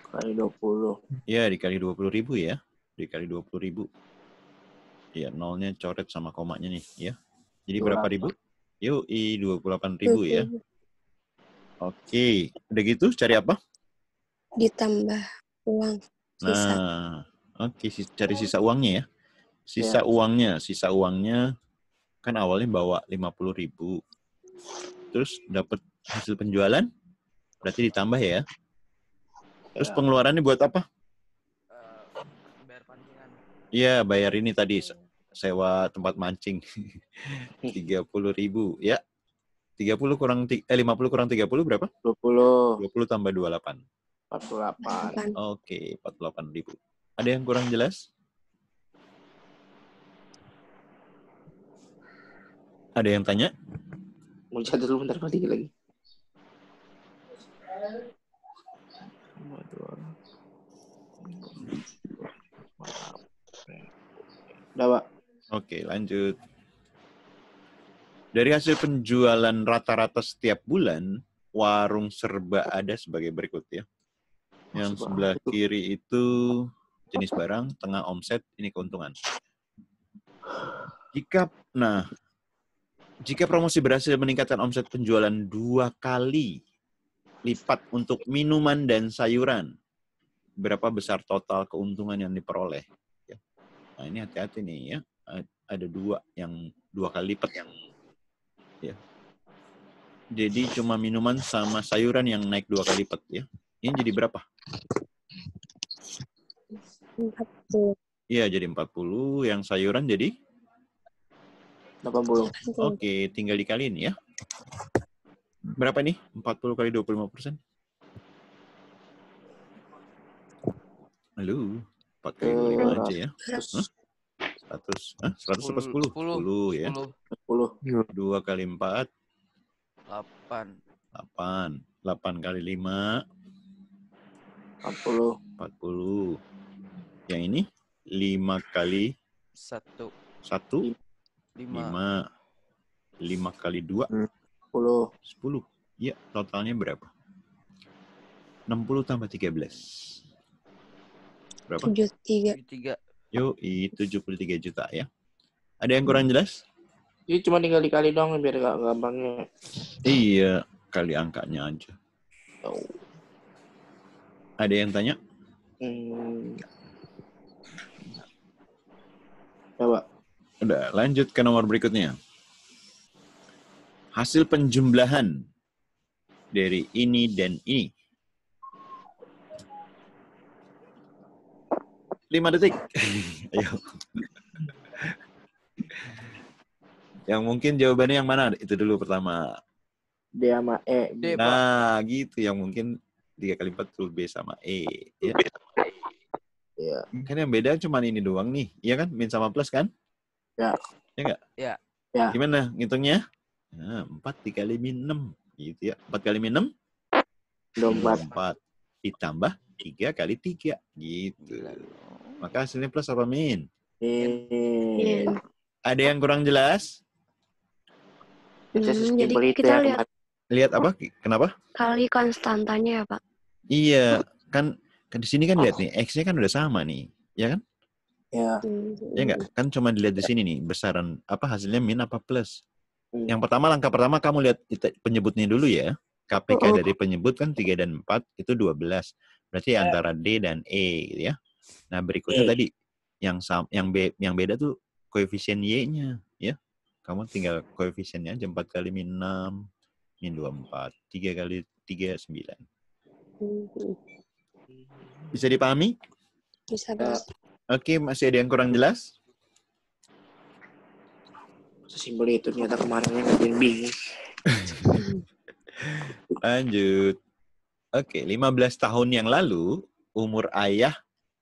Kali 20. Ya, dikali 20.000 ya. Dikali 20.000. Ya, nolnya coret sama komanya nih ya. Jadi berapa ribu? Yuk, 28.000 ya. Oke, udah gitu cari apa? Ditambah uang sisa. Nah, oke, cari sisa uangnya ya. Sisa uangnya kan awalnya bawa 50.000. Terus dapat hasil penjualan, berarti ditambah ya. Terus pengeluarannya buat apa? Bayar pancingan. Iya, bayar ini tadi sewa tempat mancing. 30.000 ya. 50 kurang 50 kurang 30 berapa? 20. 20 tambah 28. 48. Oke, 48.000. Ada yang kurang jelas? Ada yang tanya? Mau catat dulu bentar, dikit lagi. Udah, Pak. Oke, lanjut. Dari hasil penjualan rata-rata setiap bulan, warung serba ada sebagai berikut ya. Yang sebelah kiri itu jenis barang, tengah omset, ini keuntungan. Jika promosi berhasil meningkatkan omset penjualan 2 kali lipat untuk minuman dan sayuran, berapa besar total keuntungan yang diperoleh? Nah, ini hati-hati nih ya. Ada 2 yang 2 kali lipat yang ya. Jadi cuma minuman sama sayuran yang naik 2 kali lipat ya. Ini jadi berapa? 40. Iya, jadi 40. Yang sayuran jadi? 80. Oke, tinggal dikaliin ya. Berapa nih? 40 kali 25%. Halo, 4 kali 25 aja ya. 100. 100 apa 10? 10 ya. 10. 2 kali 4. 8. 8 kali 5. 40. 40. Yang ini 5 kali 1. 1. 5. 5 kali 2. 10. 10. Ya, totalnya berapa? 60 tambah 13. Berapa? 73. 3. Yoi, 73 juta ya. Ada yang kurang jelas? Ini cuma tinggal dikali dong biar gak gampangnya. Iya, kali angkanya aja. Oh. Ada yang tanya? Coba. Udah, lanjut ke nomor berikutnya. Hasil penjumlahan dari ini dan ini. 5 detik. Ayo. Yang mungkin jawabannya yang mana? Itu dulu pertama. D sama E. D, Pak. Nah, gitu. Yang mungkin 3 kali 4 tuh B sama E. Ya. Iya. Kan yang beda cuma ini doang nih. Iya kan? Min sama plus kan? Ya. Ya nggak? Ya. Ya. Gimana ngitungnya? Nah, 4 dikali min 6. Gitu ya. 4 kali min 6? 24. Ditambah 3 kali 3. Gitu. Maka hasilnya plus apa min? Min. Ada yang kurang jelas? Bisa Jadi sesimpel itu kita ya, lihat Lihat apa? Kenapa? kali konstantanya ya, Pak. Iya. Kan di sini kan lihat nih. X-nya kan udah sama nih. Ya kan? Ya. Ya nggak? Kan cuma dilihat di sini nih. Besaran apa hasilnya min apa plus. Hmm. Yang pertama, langkah pertama kamu lihat penyebutnya dulu ya. KPK dari penyebut kan 3 dan 4 itu 12. Berarti antara D dan E gitu ya. Nah, berikutnya tadi yang beda tuh koefisien Y-nya ya. Kamu tinggal koefisiennya aja 4 kali min 6, min 24, 3 kali 3 9. Bisa dipahami? Bisa, Pak. Oke, masih ada yang kurang jelas? Sesimpel itu ternyata kemarinnya ngerjain bingung. Lanjut. Oke, 15 tahun yang lalu umur ayah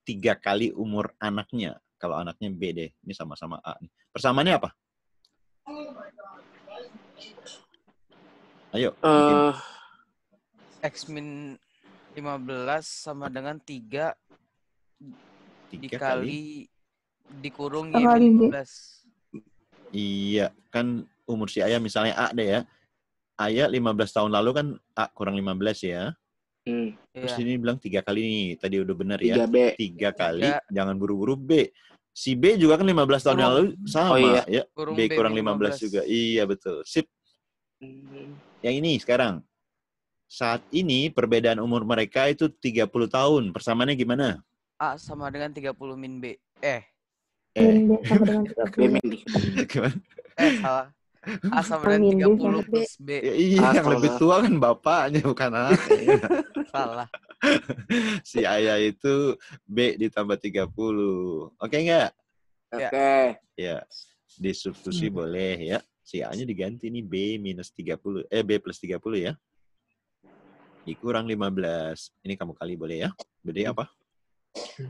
3 kali umur anaknya. Kalau anaknya B deh. Ini sama-sama A nih. Persamaannya apa? Ayo. X min 15 sama dengan 3 dikali dikurung Y min 15. Iya, kan umur si ayah misalnya A deh ya. Ayah 15 tahun lalu kan A kurang 15 ya. Terus ini bilang 3 kali nih. Tadi udah benar ya. 3B. 3 kali. Jangan buru-buru B. Si B juga kan 15 tahun yang lalu sama. Oh, iya. Ya. Kurung B B kurang min 15 juga. Iya, betul. Sip. Yang ini sekarang. Saat ini perbedaan umur mereka itu 30 tahun. Persamaannya gimana? A sama dengan 30 min B. Min B sama dengan 30. Gimana? Salah. A sama dengan 30 plus B. Ya, iya, yang lebih tua kan bapaknya, bukan anaknya. Salah. Si ayah itu B ditambah 30. Oke nggak? Oke. Ya, disubstitusi boleh ya. Si A-nya diganti nih B minus 30. B plus 30 ya. Dikurang 15. Ini kamu kali boleh ya. Beda apa?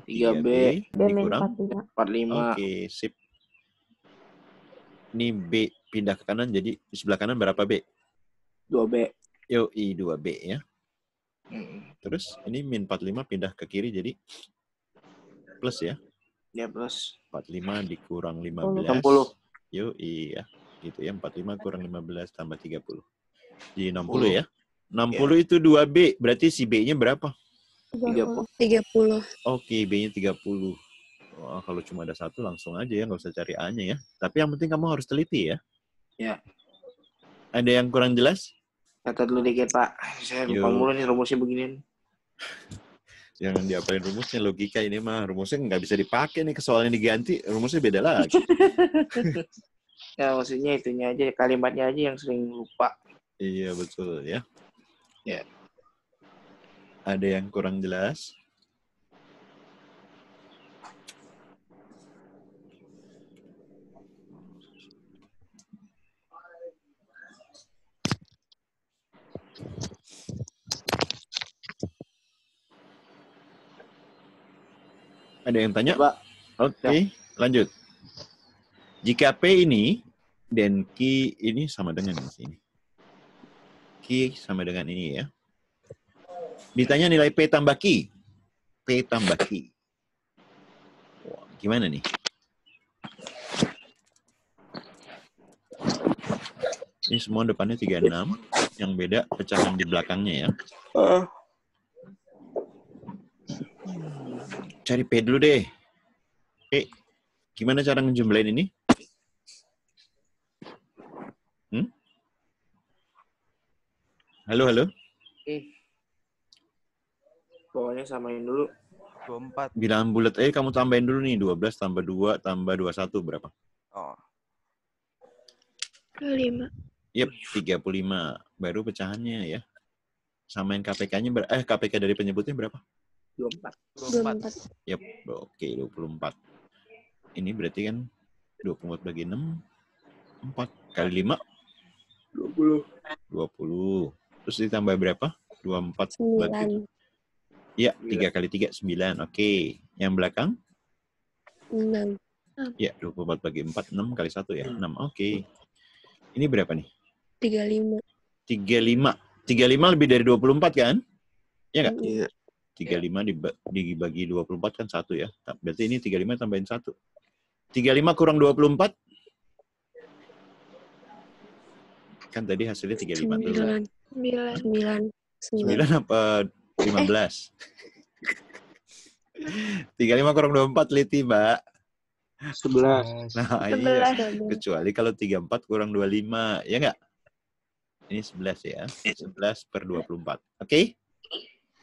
3B. B min Dikurang 45. Oke, sip. Ini B pindah ke kanan, jadi di sebelah kanan berapa B? 2B. Yoi, 2B ya. Terus ini min 45 pindah ke kiri, jadi plus ya. Ya, plus. 45 dikurang 15. 60. Yoi ya. Gitu ya, 45 kurang 15 tambah 30. Jadi 60 ya. 60 itu 2B, berarti si B-nya berapa? 30. 30. Oke, B-nya 30. Wah, kalau cuma ada satu langsung aja ya, nggak usah cari A-nya ya. Tapi yang penting kamu harus teliti ya. Ya. Ada yang kurang jelas? Catat dulu dikit, Pak. Saya lupa mulu nih rumusnya beginian. Jangan diapalin rumusnya, logika ini mah. Rumusnya nggak bisa dipakai nih, ke soalnya diganti, rumusnya beda lagi. Ya, maksudnya itunya aja, kalimatnya aja yang sering lupa. Iya, betul ya. Ya. Ada yang kurang jelas? Ada yang tanya? Ya, Pak. Oke, lanjut. Jika P ini dan Q ini sama dengan ini. Q sama dengan ini ya. Ditanya nilai P tambah Q. P tambah Q. Wah, gimana nih? Ini semua depannya 36. Yang beda pecahan di belakangnya ya. Cari P dulu deh. P. Gimana cara ngejumlahin ini? Halo? Pokoknya samain dulu. 24. Bilangan bulat aja kamu tambahin dulu nih. 12 tambah 2 tambah 21 berapa? Oh. 25. Yep, 35. Baru pecahannya ya. Samain KPK-nya, KPK dari penyebutnya berapa? 24. 24. Yep, oke 24. Ini berarti kan 24 bagi 6, 4 kali 5, 20. Terus ditambah berapa? 24 bagi 9. Iya, 3 kali 3, 9. Oke. Yang belakang? 6. Ya, 24 bagi 4, 6 kali 1 ya. 6, oke. Ini berapa nih? 35. 35. 35 lebih dari 24 kan? Iya nggak? Iya. 35 dibagi 24 kan 1 ya. Berarti ini 35 tambahin 1. 35 kurang 24? Kan tadi hasilnya 35 dulu. 9. 9 apa 15? 35 kurang 24 teliti, Mbak. 11. Nah, iya. Kecuali kalau 34 kurang 25. Ya nggak? Ini 11 ya. 11 per 24. Oke?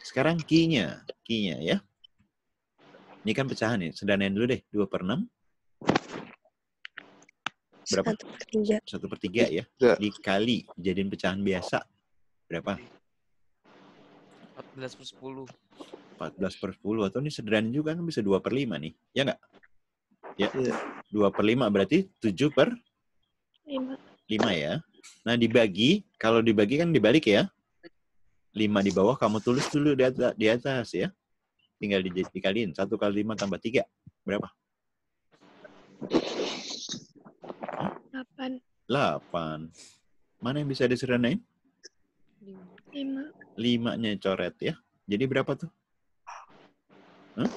Sekarang Q-nya. Q-nya ya. Ini kan pecahan nih. Sederhanain dulu deh. 2 per 6. Berapa? 1/3. 1/3 ya. Dikali. Jadiin pecahan biasa. Berapa? 14 per 10. 14 per 10. Atau ini sederhana juga kan bisa 2 per 5 nih. Ya nggak? Ya. Iya. 2 per 5 berarti 7 per 5 ya. Nah dibagi. Kalau dibagi kan dibalik ya. 5 di bawah kamu tulis dulu di atas ya. Tinggal dikaliin. 1 kali 5 tambah 3. Berapa? 8. 8. Mana yang bisa disederhanain? 5. 5-nya coret ya. Jadi berapa tuh? 7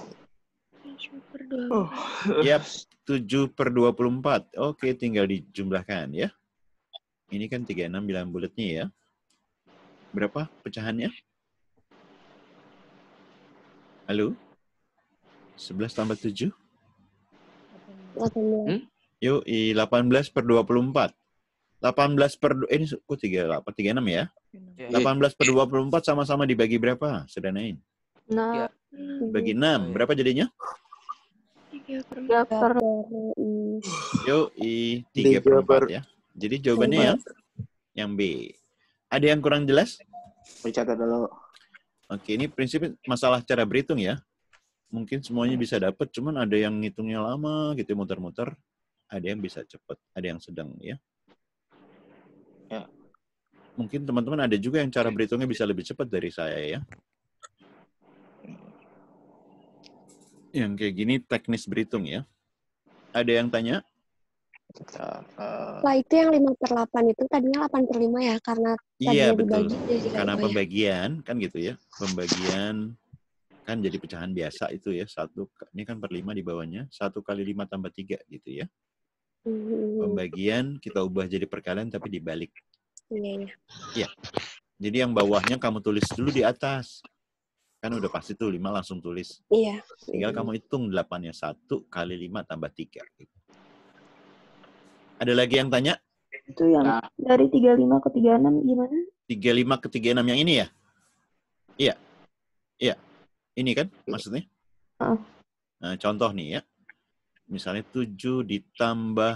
per 24. Yap, 7 per 24. Oke, tinggal dijumlahkan ya. Ini kan 36 bilangan bulatnya ya. Berapa pecahannya? Halo? 11 tambah 7? 18. Yuk, 18 per 24. 18 per... ini kok 36 ya? Ya. 18 per 24 sama-sama dibagi berapa? Sederhanain. Nah, Bagi 6. Berapa jadinya? 3 per 3 per Yuk, 3 per 4 ya. Jadi jawabannya yang B. Ada yang kurang jelas? Dicatat dulu. Oke, ini prinsipnya masalah cara berhitung ya. Mungkin semuanya bisa dapat, cuman ada yang ngitungnya lama gitu, muter-muter. Ada yang bisa cepat, ada yang sedang ya. Ya. Mungkin teman-teman ada juga yang cara berhitungnya bisa lebih cepat dari saya ya. Yang kayak gini teknis berhitung ya. Ada yang tanya? Lah itu yang 5 per 8 itu tadinya 8 per 5 ya, karena Iya, tadinya betul. dibagi jadi Karena kayak pembagian, kan gitu ya. Pembagian kan jadi pecahan biasa itu ya. 1, ini kan per 5 di bawahnya. 1 kali 5 tambah 3 gitu ya. Pembagian kita ubah jadi perkalian tapi dibalik. Iya. Iya. Jadi yang bawahnya kamu tulis dulu di atas. Kan udah pasti tuh 5 langsung tulis. Iya. Tinggal kamu hitung 8-nya 1 kali 5 tambah 3. Gitu. Ada lagi yang tanya? itu yang dari 35 ke 36 gimana? 35 ke 36 yang ini ya? Iya. Iya. Ini kan maksudnya? Nah, contoh nih ya. Misalnya 7 ditambah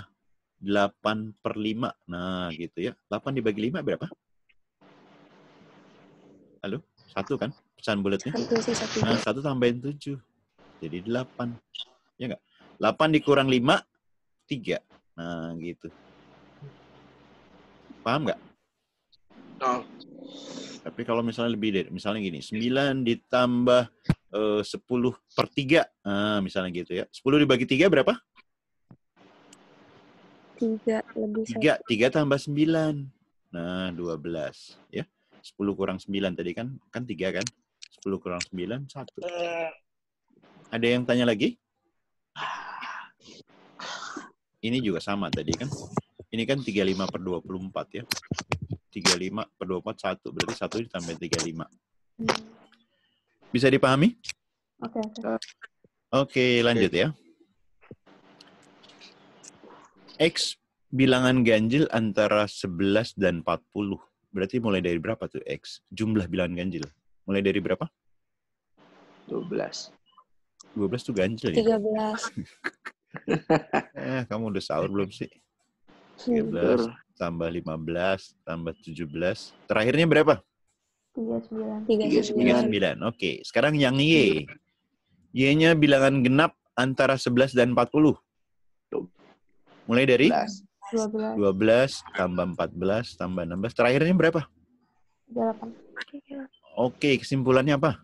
8 per 5. Nah, gitu ya. 8 dibagi 5 berapa? Halo? 1 kan? Pecahan bulatnya. 1 sisa 3. Nah, 1 tambahin 7. Jadi 8. Ya nggak? 8 dikurang 5, 3. Nah, gitu. Paham nggak? Oh. Tapi kalau misalnya lebih dari, misalnya gini, 9 ditambah 10 per 3. Nah, misalnya gitu ya. 10 dibagi 3 berapa? 3 lebih 3. 3 tambah 9. Nah, 12. Ya. 10 kurang 9 tadi kan 3 kan? 10 kurang 9, 1. Ada yang tanya lagi? Ini juga sama tadi kan? Ini kan 35 per 24 ya. 35 per 24, 1. Berarti 1 ditambah 35. Bisa dipahami? Oke. Oke, lanjut ya. X bilangan ganjil antara 11 dan 40. Berarti mulai dari berapa tuh X? Jumlah bilangan ganjil. Mulai dari berapa? 12. 12 tuh ganjil ya? 13. Kamu udah sahur belum sih? 13 tambah 15 tambah 17. Terakhirnya berapa? 39. 39. Oke, sekarang yang Y. Y-nya bilangan genap antara 11 dan 40. Mulai dari 12. 12 tambah 14 tambah 16. Terakhirnya berapa? 38. Oke, kesimpulannya apa?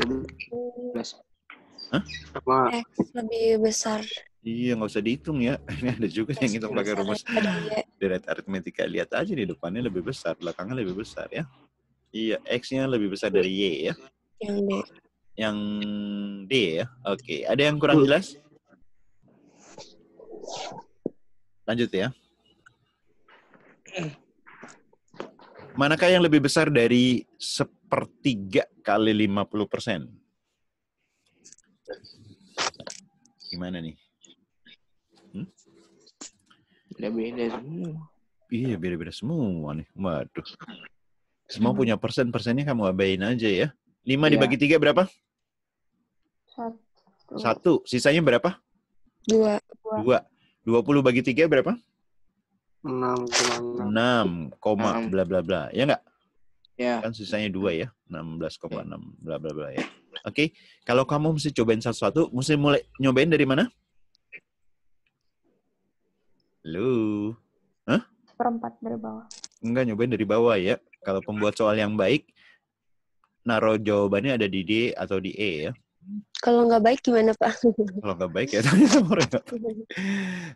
12. Hah? Sama X lebih besar. Iya, nggak usah dihitung ya. Ini ada juga yang hitung pakai rumus Ada Y. direct aritmetika. Lihat aja di depannya lebih besar, belakangnya lebih besar ya. Iya, X-nya lebih besar dari Y ya. Yang D. Yang D ya. Oke, ada yang kurang jelas? Lanjut ya. Manakah yang lebih besar dari 1/3 kali 50%? Gimana nih? beda-beda semua. Iya, beda-beda semua nih. Waduh. Semua punya persen. Persennya kamu abain aja ya. 5 Iya. dibagi 3 berapa? 1. 1. Sisanya berapa? 2. 2. 20 bagi 3 berapa? 6,6. 6, bla bla bla. Ya nggak? Ya. Kan sisanya 2 ya. 16,6 bla bla bla ya. Oke. Kalau kamu mesti cobain satu-satu, mesti mulai nyobain dari mana? Halo. Seperempat dari bawah. Enggak, nyobain dari bawah ya. Kalau pembuat soal yang baik, naruh jawabannya ada di D atau di E ya. Kalau nggak baik gimana, Pak? Kalau nggak baik ya tanya sama orang.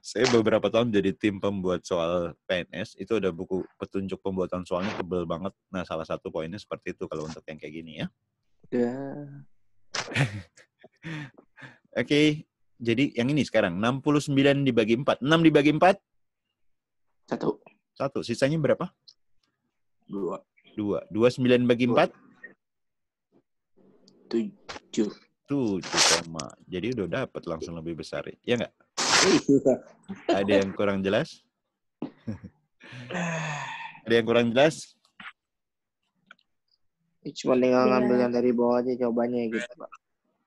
Saya beberapa tahun jadi tim pembuat soal PNS, itu ada buku petunjuk pembuatan soalnya tebel banget. Nah, salah satu poinnya seperti itu kalau untuk yang kayak gini ya. Ya. Oke, jadi yang ini sekarang 69 dibagi 4. 6 dibagi 4? 1. Sisanya berapa? 2. 29 bagi 4? 7. 7, jadi udah dapat langsung lebih besar. Ya nggak? Ada yang kurang jelas? Ada yang kurang jelas? Cuma tinggal ngambil yang dari bawah aja jawabannya gitu, Pak.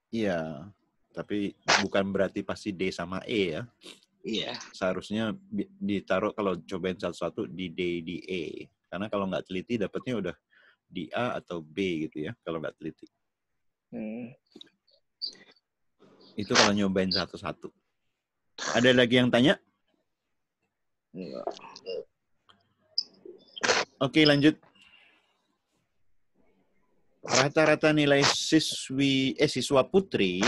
Iya, tapi bukan berarti pasti D sama E ya. Iya. Seharusnya ditaruh kalau cobain satu-satu di D, di E. Karena kalau nggak teliti dapatnya udah di A atau B gitu ya, kalau nggak teliti. Itu kalau nyobain satu-satu. Ada lagi yang tanya? Enggak. Oke, lanjut. Rata-rata nilai siswa putri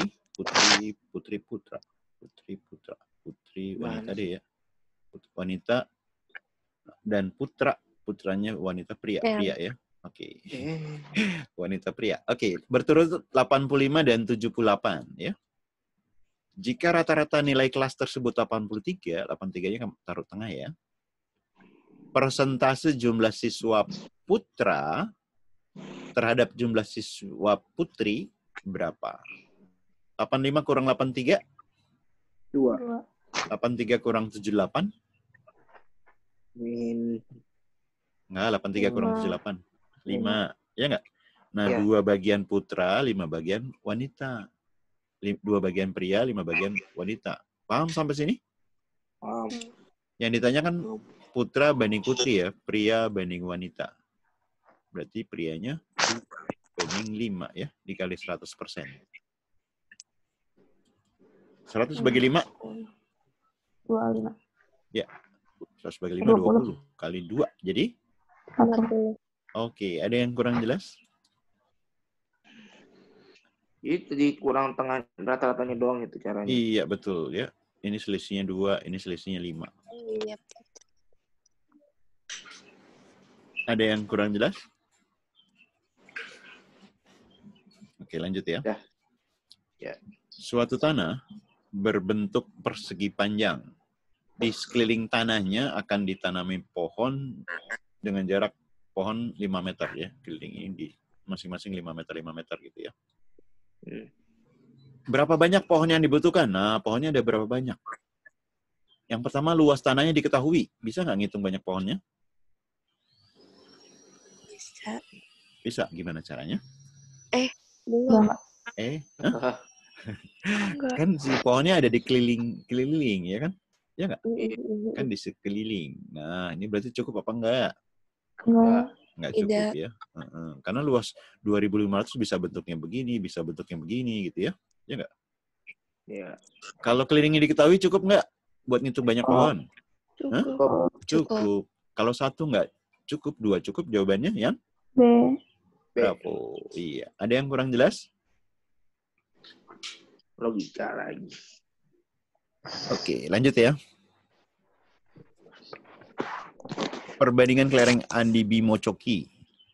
wanita deh ya. Wanita dan putranya wanita pria ya. Oke. Wanita pria. Oke, berturut 85 dan 78 ya. Jika rata-rata nilai kelas tersebut 83, 83-nya kamu taruh tengah ya. Persentase jumlah siswa putra terhadap jumlah siswa putri berapa? 85 kurang 83? 2. 83 kurang 78? Enggak, 83 kurang 78. 5. Ya enggak? Nah, 2 bagian putra, 5 bagian wanita. 2 bagian pria, 5 bagian wanita. Paham sampai sini? Paham. Yang ditanyakan putra banding putri ya, pria banding wanita. Berarti prianya banding 5 ya, dikali 100%. 100 bagi 5? 25. Ya, 100 bagi 5, 20. Kali 2, jadi? 40. Oke, ada yang kurang jelas? Itu dikurang tengah rata-ratanya doang itu caranya. Iya, betul ya. Ini selisihnya 2, ini selisihnya 5. Iya. Ada yang kurang jelas? Oke, lanjut ya. Ya. Suatu tanah berbentuk persegi panjang. Di sekeliling tanahnya akan ditanami pohon dengan jarak pohon 5 meter ya. Keliling ini di masing-masing 5 meter gitu ya. Berapa banyak pohon yang dibutuhkan? Nah, pohonnya ada berapa banyak? Yang pertama, luas tanahnya diketahui. Bisa nggak ngitung banyak pohonnya? Bisa. Bisa. Gimana caranya? Belum. Hah? Enggak. Kan si pohonnya ada di keliling ya kan? Ya nggak? Kan di sekeliling. Nah, ini berarti cukup apa enggak? Enggak. Nggak cukup Tidak. ya. Karena luas 2.500 bisa bentuknya begini, bisa bentuknya begini gitu ya. Ya nggak? Ya. Kalau kelilingnya diketahui cukup nggak buat ngitung banyak pohon? Cukup. Cukup. Kalau 1 nggak cukup, 2 cukup, jawabannya yang? B. Bravo. Iya. Ada yang kurang jelas? Logika lagi. Oke, lanjut ya. Perbandingan kelereng Andi Bimo Coki.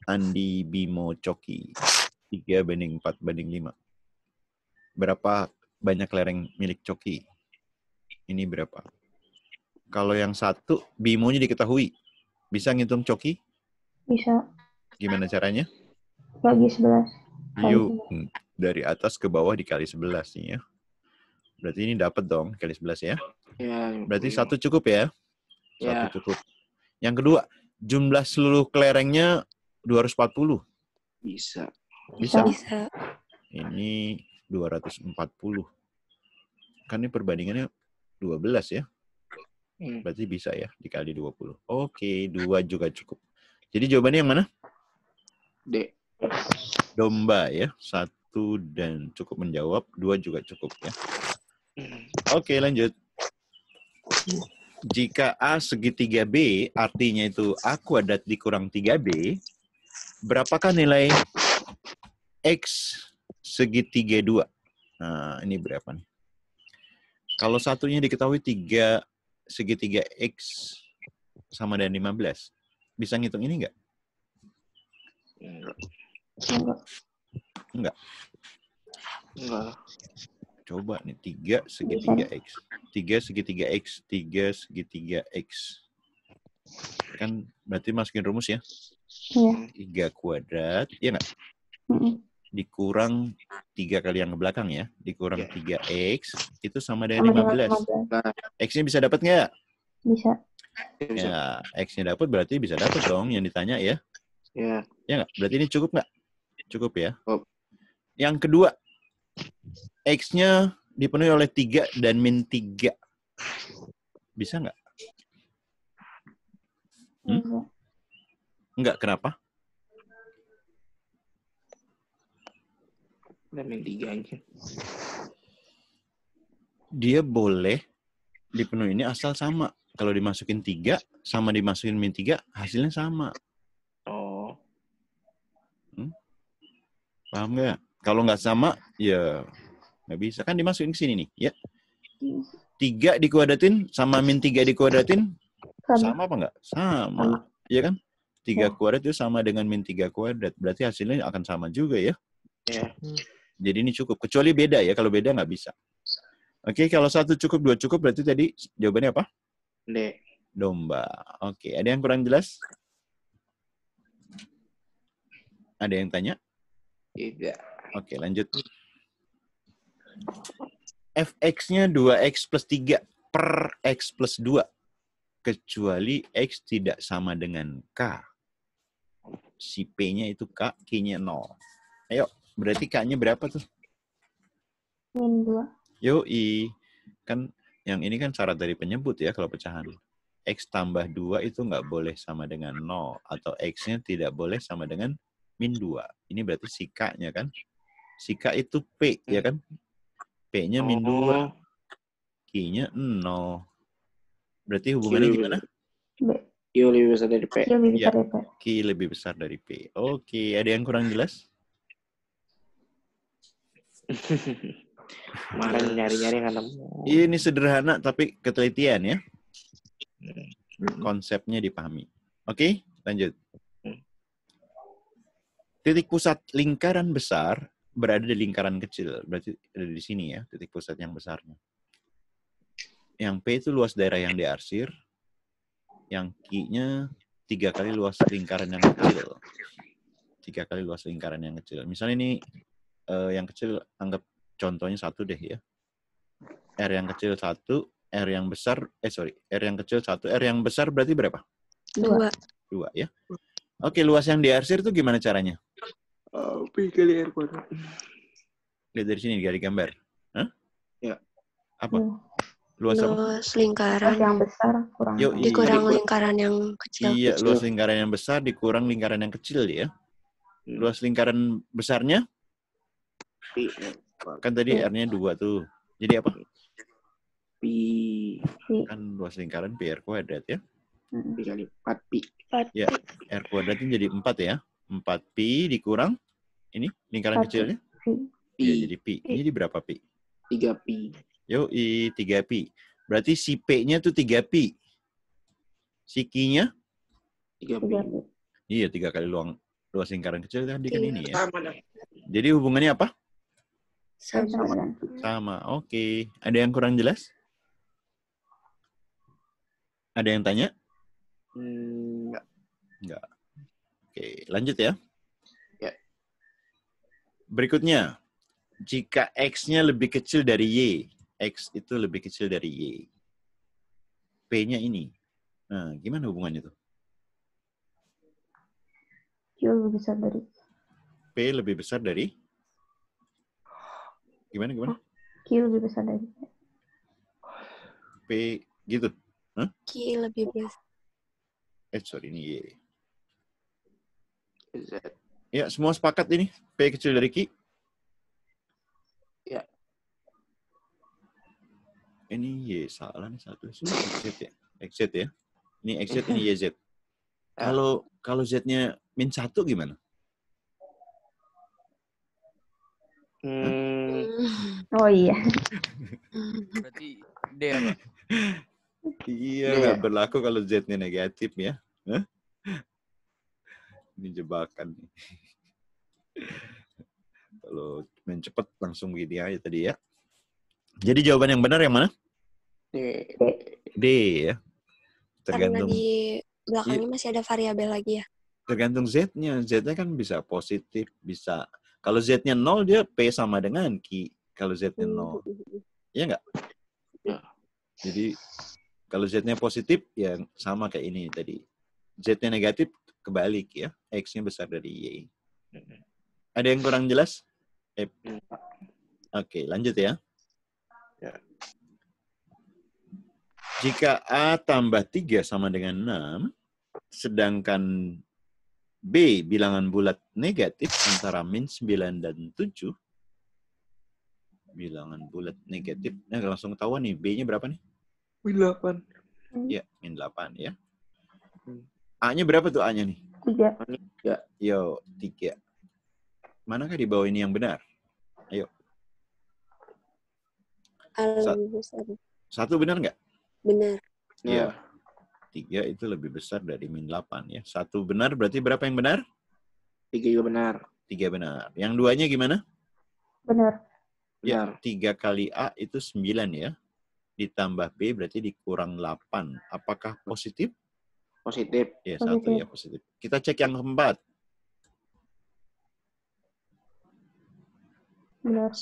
Andi Bimo Coki. 3 banding 4 banding 5. Berapa banyak kelereng milik Coki? Ini berapa? Kalau yang 1, Bimonya diketahui. Bisa ngitung Coki? Bisa. Gimana caranya? Bagi 11. Yuk, dari atas ke bawah dikali 11 nih ya. Berarti ini dapat dong, kali 11 ya. Ya. Berarti 1 cukup ya? Ya. 1 cukup. Yang kedua, jumlah seluruh kelerengnya 240. Bisa. Bisa? Bisa. Ini 240. Kan ini perbandingannya 12 ya. Berarti bisa ya, dikali 20. Oke, 2 juga cukup. Jadi jawabannya yang mana? D. Domba ya. 1 dan cukup menjawab, 2 juga cukup ya. Oke, lanjut. Jika A segitiga B, artinya itu A kuadrat dikurang 3B, berapakah nilai X segitiga 2? Nah, ini berapa nih? Kalau satunya diketahui 3 segitiga X sama dengan 15, bisa ngitung ini nggak? Enggak. Coba nih, 3 segitiga X. 3 segitiga X. 3 segitiga X. Kan berarti masukin rumus ya? Iya. 3 kuadrat, ya nggak? Dikurang 3 kali yang ke belakang ya. Dikurang 3X, itu sama dengan 15. X-nya bisa dapat nggak? Bisa. Ya, X-nya dapat berarti bisa dapat dong yang ditanya ya. Ya. Ya nggak? Berarti ini cukup nggak? Cukup ya. Cukup. Yang kedua, X-nya dipenuhi oleh 3 dan min 3. Bisa nggak? Enggak, kenapa? Dan min 3 aja. Dia boleh dipenuhi ini asal sama. Kalau dimasukin 3 sama dimasukin min 3, hasilnya sama. Oh. Paham nggak? Kalau nggak sama, ya nggak bisa. Kan dimasukin ke sini nih, ya. 3 dikuadratin sama min 3 dikuadratin, sama apa nggak? Sama. Iya kan? 3 kuadrat itu sama dengan min 3 kuadrat. Berarti hasilnya akan sama juga ya. Ya. Jadi ini cukup. Kecuali beda ya. Kalau beda nggak bisa. Oke, kalau 1 cukup, 2 cukup, berarti tadi jawabannya apa? D. Domba. Oke, ada yang kurang jelas? Ada yang tanya? Tidak. Oke, lanjut. Fx-nya 2x plus 3 per x plus 2. Kecuali x tidak sama dengan k. Si P-nya itu k, Q-nya 0. Ayo, berarti K-nya berapa tuh? Min 2. Yoi. Kan yang ini kan syarat dari penyebut ya kalau pecahan. X tambah 2 itu nggak boleh sama dengan 0. Atau X-nya tidak boleh sama dengan min 2. Ini berarti si K-nya kan. Si K itu P, ya kan? P-nya min 2. Q-nya 0. Berarti hubungannya gimana? B. Q lebih besar dari P. Q lebih Ya. besar dari P. Q lebih besar dari P. Oke, ada yang kurang jelas? Kemarin nyari-nyari nggak nemu. Ini sederhana tapi ketelitian ya. Konsepnya dipahami. Oke, lanjut. Titik pusat lingkaran besar berada di lingkaran kecil. Berarti ada di sini ya, titik pusat yang besarnya. Yang P itu luas daerah yang diarsir. Yang Q-nya 3 kali luas lingkaran yang kecil. 3 kali luas lingkaran yang kecil. Misalnya ini yang kecil anggap contohnya 1 deh ya. R yang kecil 1, R yang besar, R yang kecil 1, R yang besar berarti berapa? 2. 2 ya. Oke, luas yang diarsir itu gimana caranya? P kali R kuadrat. Lihat dari sini, dari gambar. Hah? Ya. Apa? Luas apa? Luas lingkaran Yang besar kurang. Yuk, dikurang lingkaran yang kecil. Iya, luas lingkaran yang besar dikurang lingkaran yang kecil ya. Luas lingkaran besarnya? P. Kan tadi R-nya 2 tuh. Jadi apa? P. Kan luas lingkaran pi R kuadrat ya. P kali 4 P. Ya, R kuadratnya jadi 4 ya. 4 pi dikurang ini lingkaran 4 kecilnya. P. Ya, jadi pi. Jadi berapa pi? 3 P. Yuk, 3 pi. Berarti si P-nya tuh 3 pi. Si Q-nya? 3 P. Iya, 3 kali luas lingkaran kecil tadi kan ini ya. Sama dah. Jadi hubungannya apa? Sama. Sama. Oke. Ada yang kurang jelas? Ada yang tanya? Enggak. Enggak. Oke, lanjut ya. Ya. Berikutnya, jika X-nya lebih kecil dari Y, X itu lebih kecil dari Y, P-nya ini. Nah, gimana hubungannya tuh? Q lebih besar dari. P lebih besar dari? Gimana? Q lebih besar dari. P gitu. Q lebih besar. Sorry, ini Y. Z. Ya, semua sepakat ini. P kecil dari Q? Ya. Ini Y, salah nih satu. XZ ya. XZ ya. Ini XZ, ini YZ. Kalau Z-nya min 1 gimana? Oh iya. Berarti D apa? Iya, nggak berlaku kalau Z-nya negatif ya. Hah? Ini jebakan nih. Kalau main cepet langsung gini aja tadi ya. Jadi jawaban yang benar yang mana? D ya. Karena Tergantung di belakangnya masih ada variabel lagi ya. tergantung Z-nya. Z-nya kan bisa positif, bisa. Kalau Z-nya 0 dia P sama dengan Q. Kalau Z-nya 0. Iya nggak? Jadi kalau Z-nya positif ya sama kayak ini tadi. Z-nya negatif kebalik ya. X-nya besar dari Y. Ada yang kurang jelas? Oke, lanjut ya. Ya. Jika A tambah 3 sama dengan 6, sedangkan B bilangan bulat negatif antara min 9 dan 7, bilangan bulat negatif, nah langsung ketahuan nih, B-nya berapa nih? Min 8. Ya, min 8 ya. A-nya berapa tuh A-nya nih? 3. Yo, 3. Manakah di bawah ini yang benar? Ayo. Satu benar nggak? Benar. Iya. 3 itu lebih besar dari min 8 ya. Satu benar berarti berapa yang benar? 3 juga benar. 3 benar. Yang duanya gimana? Benar. Ya, 3 kali A itu 9 ya. Ditambah B berarti dikurang 8. Apakah positif? Positif. Ya, satu ya positif. Kita cek yang keempat. Benar.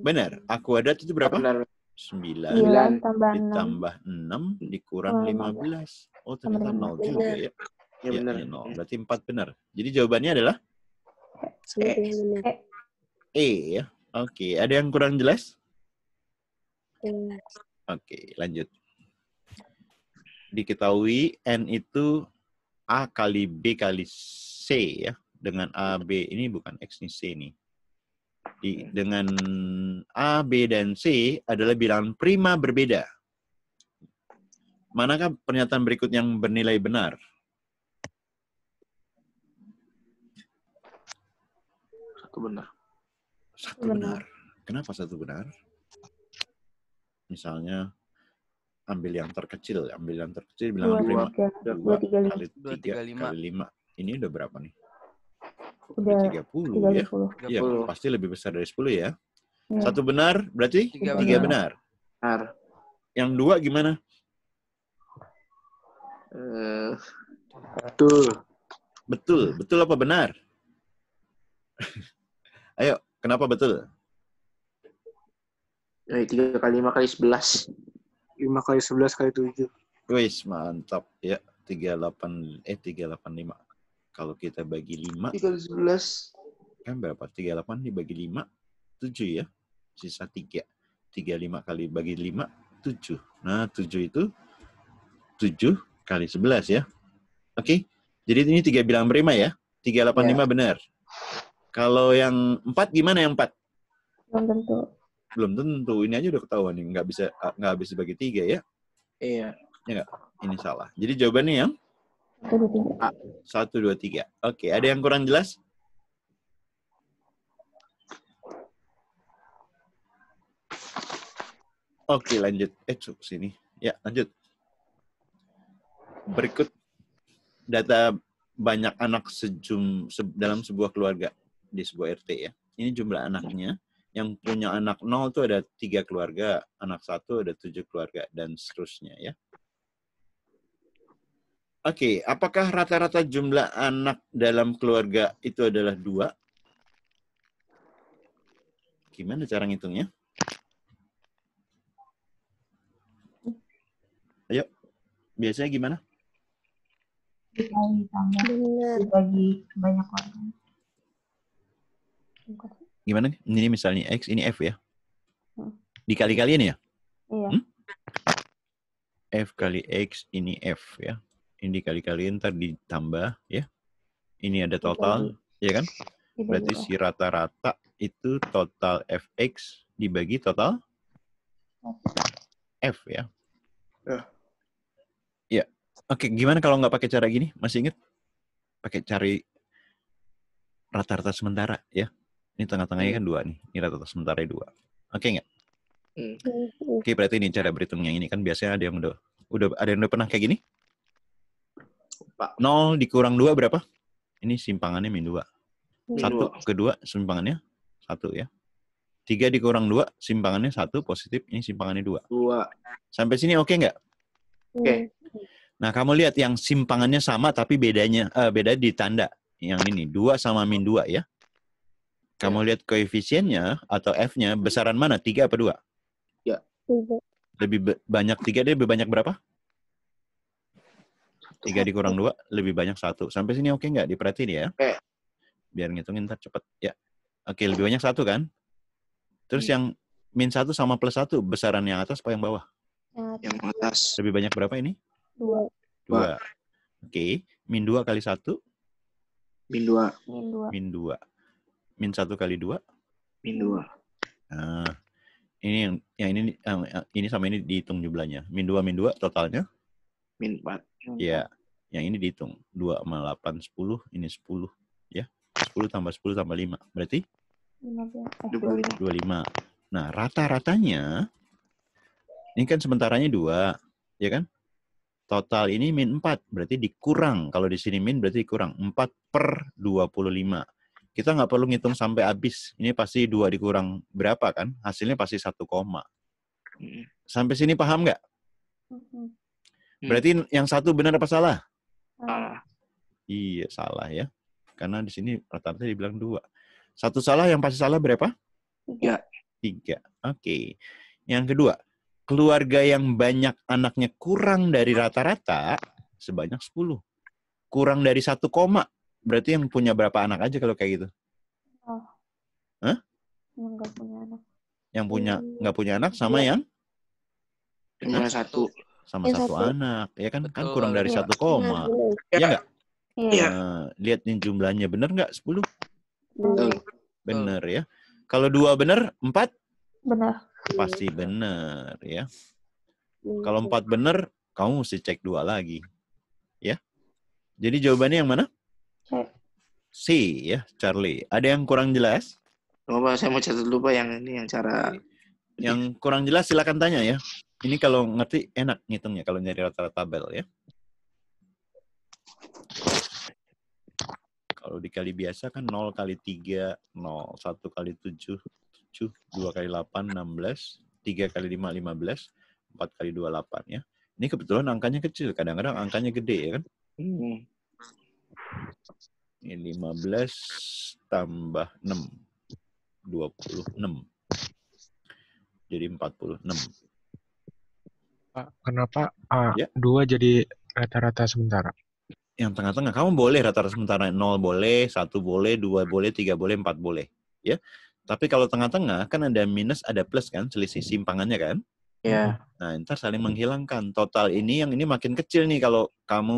Benar. A kuadrat itu berapa? Benar. 9 9 tambah 6. ditambah 6 dikurang 15. Oh, ternyata 0 juga ya. Ya, benar. Ini 0. Berarti 4 benar. Jadi jawabannya adalah Semua pilihan benar. E ya. Oke, ada yang kurang jelas? Jelas. Oke, lanjut. Diketahui N itu A kali B kali C ya. dengan A, B ini bukan X nih, C nih. Dengan A, B, dan C adalah bilangan prima berbeda. Manakah pernyataan berikut yang bernilai benar? Satu benar. Satu benar. Kenapa satu benar? Misalnya, ambil yang terkecil bilangan prima. 2 kali 3 kali 5. Ini udah berapa nih? Udah 30 ya? 30. Iya, pasti lebih besar dari 10 ya. Iya. Satu benar, berarti 3 benar. Benar. Yang 2 gimana? Betul. Betul apa benar? Ayo, kenapa betul? 3 kali 5 kali 11. 5 kali 11 kali 7. Wis, mantap ya. 385. Kalau kita bagi 5, 3 kali 11. kan berapa? 38 dibagi 5, 7 ya. Sisa 3. 35 kali bagi 5, 7. Nah, 7 itu 7 kali 11 ya. Oke. Jadi ini 3 bilangan prima ya. 385 benar. Kalau yang 4 gimana yang 4? Belum tentu. Ini aja udah ketahuan nih. Nggak bisa bagi 3 ya. Iya. Ya nggak? Ini salah. Jadi jawabannya yang 1, 2, 3. Oke, ada yang kurang jelas? Oke, lanjut. Sini. Ya, lanjut. Berikut data banyak anak dalam sebuah keluarga di sebuah RT ya. Ini jumlah anaknya. Yang punya anak 0 itu ada 3 keluarga, anak 1 ada 7 keluarga, dan seterusnya ya. Oke, apakah rata-rata jumlah anak dalam keluarga itu adalah 2? Gimana cara ngitungnya? Ayo, biasanya gimana? Dibagi banyak orang. Gimana? Ini misalnya X, ini F ya? Dikali-kaliin ya? Iya. F kali X, ini F ya. Ini dikali-kaliin, ntar ditambah ya. Ini ada total, ya kan? Berarti si rata-rata itu total Fx dibagi total F ya. Ya. Oke, gimana kalau nggak pakai cara gini? Masih ingat? Pakai cari rata-rata sementara ya. Ini tengah-tengahnya kan 2 nih. Ini rata-rata sementara 2. Oke nggak? Oke, berarti ini cara berhitungnya ini kan biasanya ada yang udah pernah kayak gini? 0 dikurang 2 berapa? Ini simpangannya min 2. 1 kedua simpangannya 1 ya. 3 dikurang 2 simpangannya 1 positif. Ini simpangannya 2. Sampai sini oke nggak? Oke. Nah, kamu lihat yang simpangannya sama tapi beda di tanda. Yang ini 2 sama min 2 ya. Kamu lihat koefisiennya atau F-nya besaran mana? 3 apa 2? Ya. Lebih banyak 3, dia lebih banyak berapa? 3 dikurang 2 lebih banyak 1. Sampai sini oke nggak? Diperhatiin ya. Biar ngitungin ntar cepet. Ya. Oke, lebih banyak 1 kan? Terus yang min 1 sama plus 1, besaran yang atas apa yang bawah? Yang atas. Lebih banyak berapa ini? 2. Oke. Min 2 kali 1? Min 2. Min 2. Min 1 kali 2? Min 2. Nah, ini yang ini sama ini dihitung jumlahnya. Min 2 totalnya? Min 4. Ya, yang ini dihitung. 2 sama 8, 10. Ini 10. Ya, 10 tambah 10 tambah 5. Berarti? 25. Nah, rata-ratanya, ini kan sementaranya 2. Ya kan? Total ini min 4. Berarti dikurang. Kalau di sini min berarti dikurang. 4/25. Kita nggak perlu ngitung sampai habis. Ini pasti 2 dikurang berapa kan? Hasilnya pasti 1, sampai sini paham nggak? Berarti yang 1 benar apa salah? Iya, salah ya. Karena di sini rata-rata dibilang 2. 1 salah, yang pasti salah berapa? 3. Oke. Yang kedua, keluarga yang banyak anaknya kurang dari rata-rata sebanyak 10. Kurang dari 1, berarti yang punya berapa anak aja kalau kayak gitu? Hah? Yang nggak punya anak. Yang nggak punya anak sama yang? Yang 1. Sama 1 anak. Ya kan? Kan kurang dari 1, Nah, ya nggak? Iya. Lihat nih jumlahnya. Bener nggak 10? Bener. Bener ya. Kalau 2 bener, 4? Benar. Pasti bener ya. Kalau 4 bener, kamu mesti cek 2 lagi. Ya. Jadi jawabannya yang mana? Cek. C ya, Charlie. Ada yang kurang jelas? Coba saya mau catat dulu Pak yang ini yang cara Yang kurang jelas silakan tanya ya. Ini kalau ngerti enak ngitungnya kalau nyari rata-rata tabel ya. Kalau dikali biasa kan 0 kali 3, 0. 1 kali 7, 7. 2 kali 8, 16. 3 kali 5, 15. 4 kali 2, 8 ya. Ini kebetulan angkanya kecil. Kadang-kadang angkanya gede ya kan. Ini 15 tambah 6. 26. Jadi 46. Pak, kenapa Ya. 2 jadi rata-rata sementara? Yang tengah-tengah, kamu boleh rata-rata sementara 0 boleh, 1 boleh, 2 boleh, 3 boleh, 4 boleh. Ya. Tapi kalau tengah-tengah kan ada minus, ada plus kan, selisih simpangannya kan. ya. Nah, ntar saling menghilangkan. Total ini, yang ini makin kecil nih kalau kamu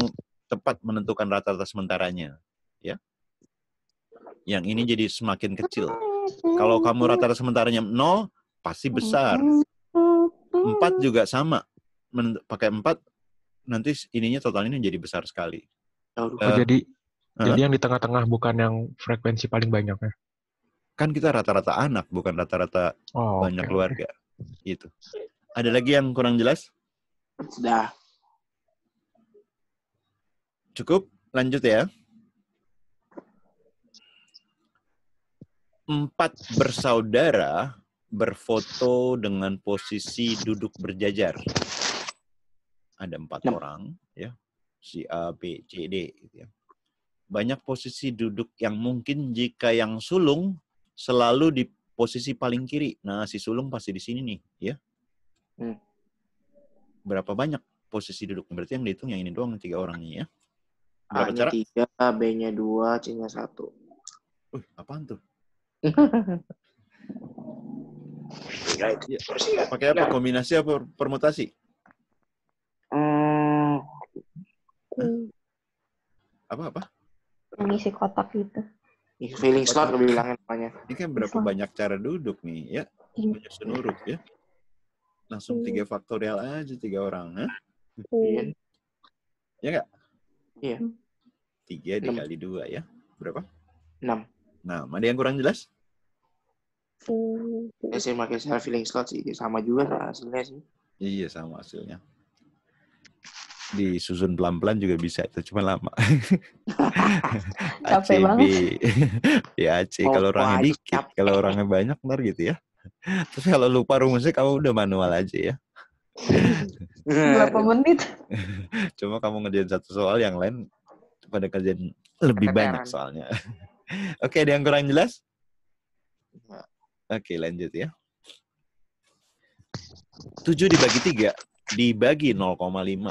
tepat menentukan rata-rata sementaranya. Ya. Yang ini jadi semakin kecil. Kalau kamu rata-rata sementaranya 0, pasti besar. 4 juga sama. Pakai 4, nanti ininya total ini jadi besar sekali. Jadi yang di tengah-tengah bukan yang frekuensi paling banyak ya? Kan kita rata-rata anak, bukan rata-rata banyak keluarga. Gitu. Ada lagi yang kurang jelas? Sudah. Cukup? Lanjut ya. 4 bersaudara berfoto dengan posisi duduk berjajar. Ada 4 orang, ya. Si A, B, C, D. Gitu ya. Banyak posisi duduk yang mungkin jika yang sulung selalu di posisi paling kiri. Nah, si sulung pasti di sini nih, ya. Berapa banyak posisi duduk? Berarti yang dihitung yang ini doang, 3 orang ini ya. Berapa cara? A-nya 3, B-nya 2, C-nya 1. Apaan tuh? Ya. Pakai apa? Kombinasi apa permutasi? Apa? Mengisi kotak gitu. Filling slot bilangnya namanya. Ini kan berapa banyak cara duduk nih ya? Menyusun huruf ya. Langsung 3 faktorial aja 3 orang. Iya. Ya nggak? Iya. 3 dikali 2 ya. Berapa? 6. Nah, ada yang kurang jelas? Saya pakai self filling slot sih, sama juga hasilnya sih. Iya, sama hasilnya. Disusun pelan-pelan juga bisa, itu cuma lama. Capek banget. Ya, AC kalau orangnya dikit, kalau orangnya banyak ntar gitu ya. Terus kalau lupa rumusnya kamu udah manual aja ya. Berapa menit? Cuma kamu ngerjain satu soal, yang lain pada kerjaan lebih banyak soalnya. Oke, ada yang kurang jelas? Oke, lanjut ya. 7 dibagi 3 dibagi 0,5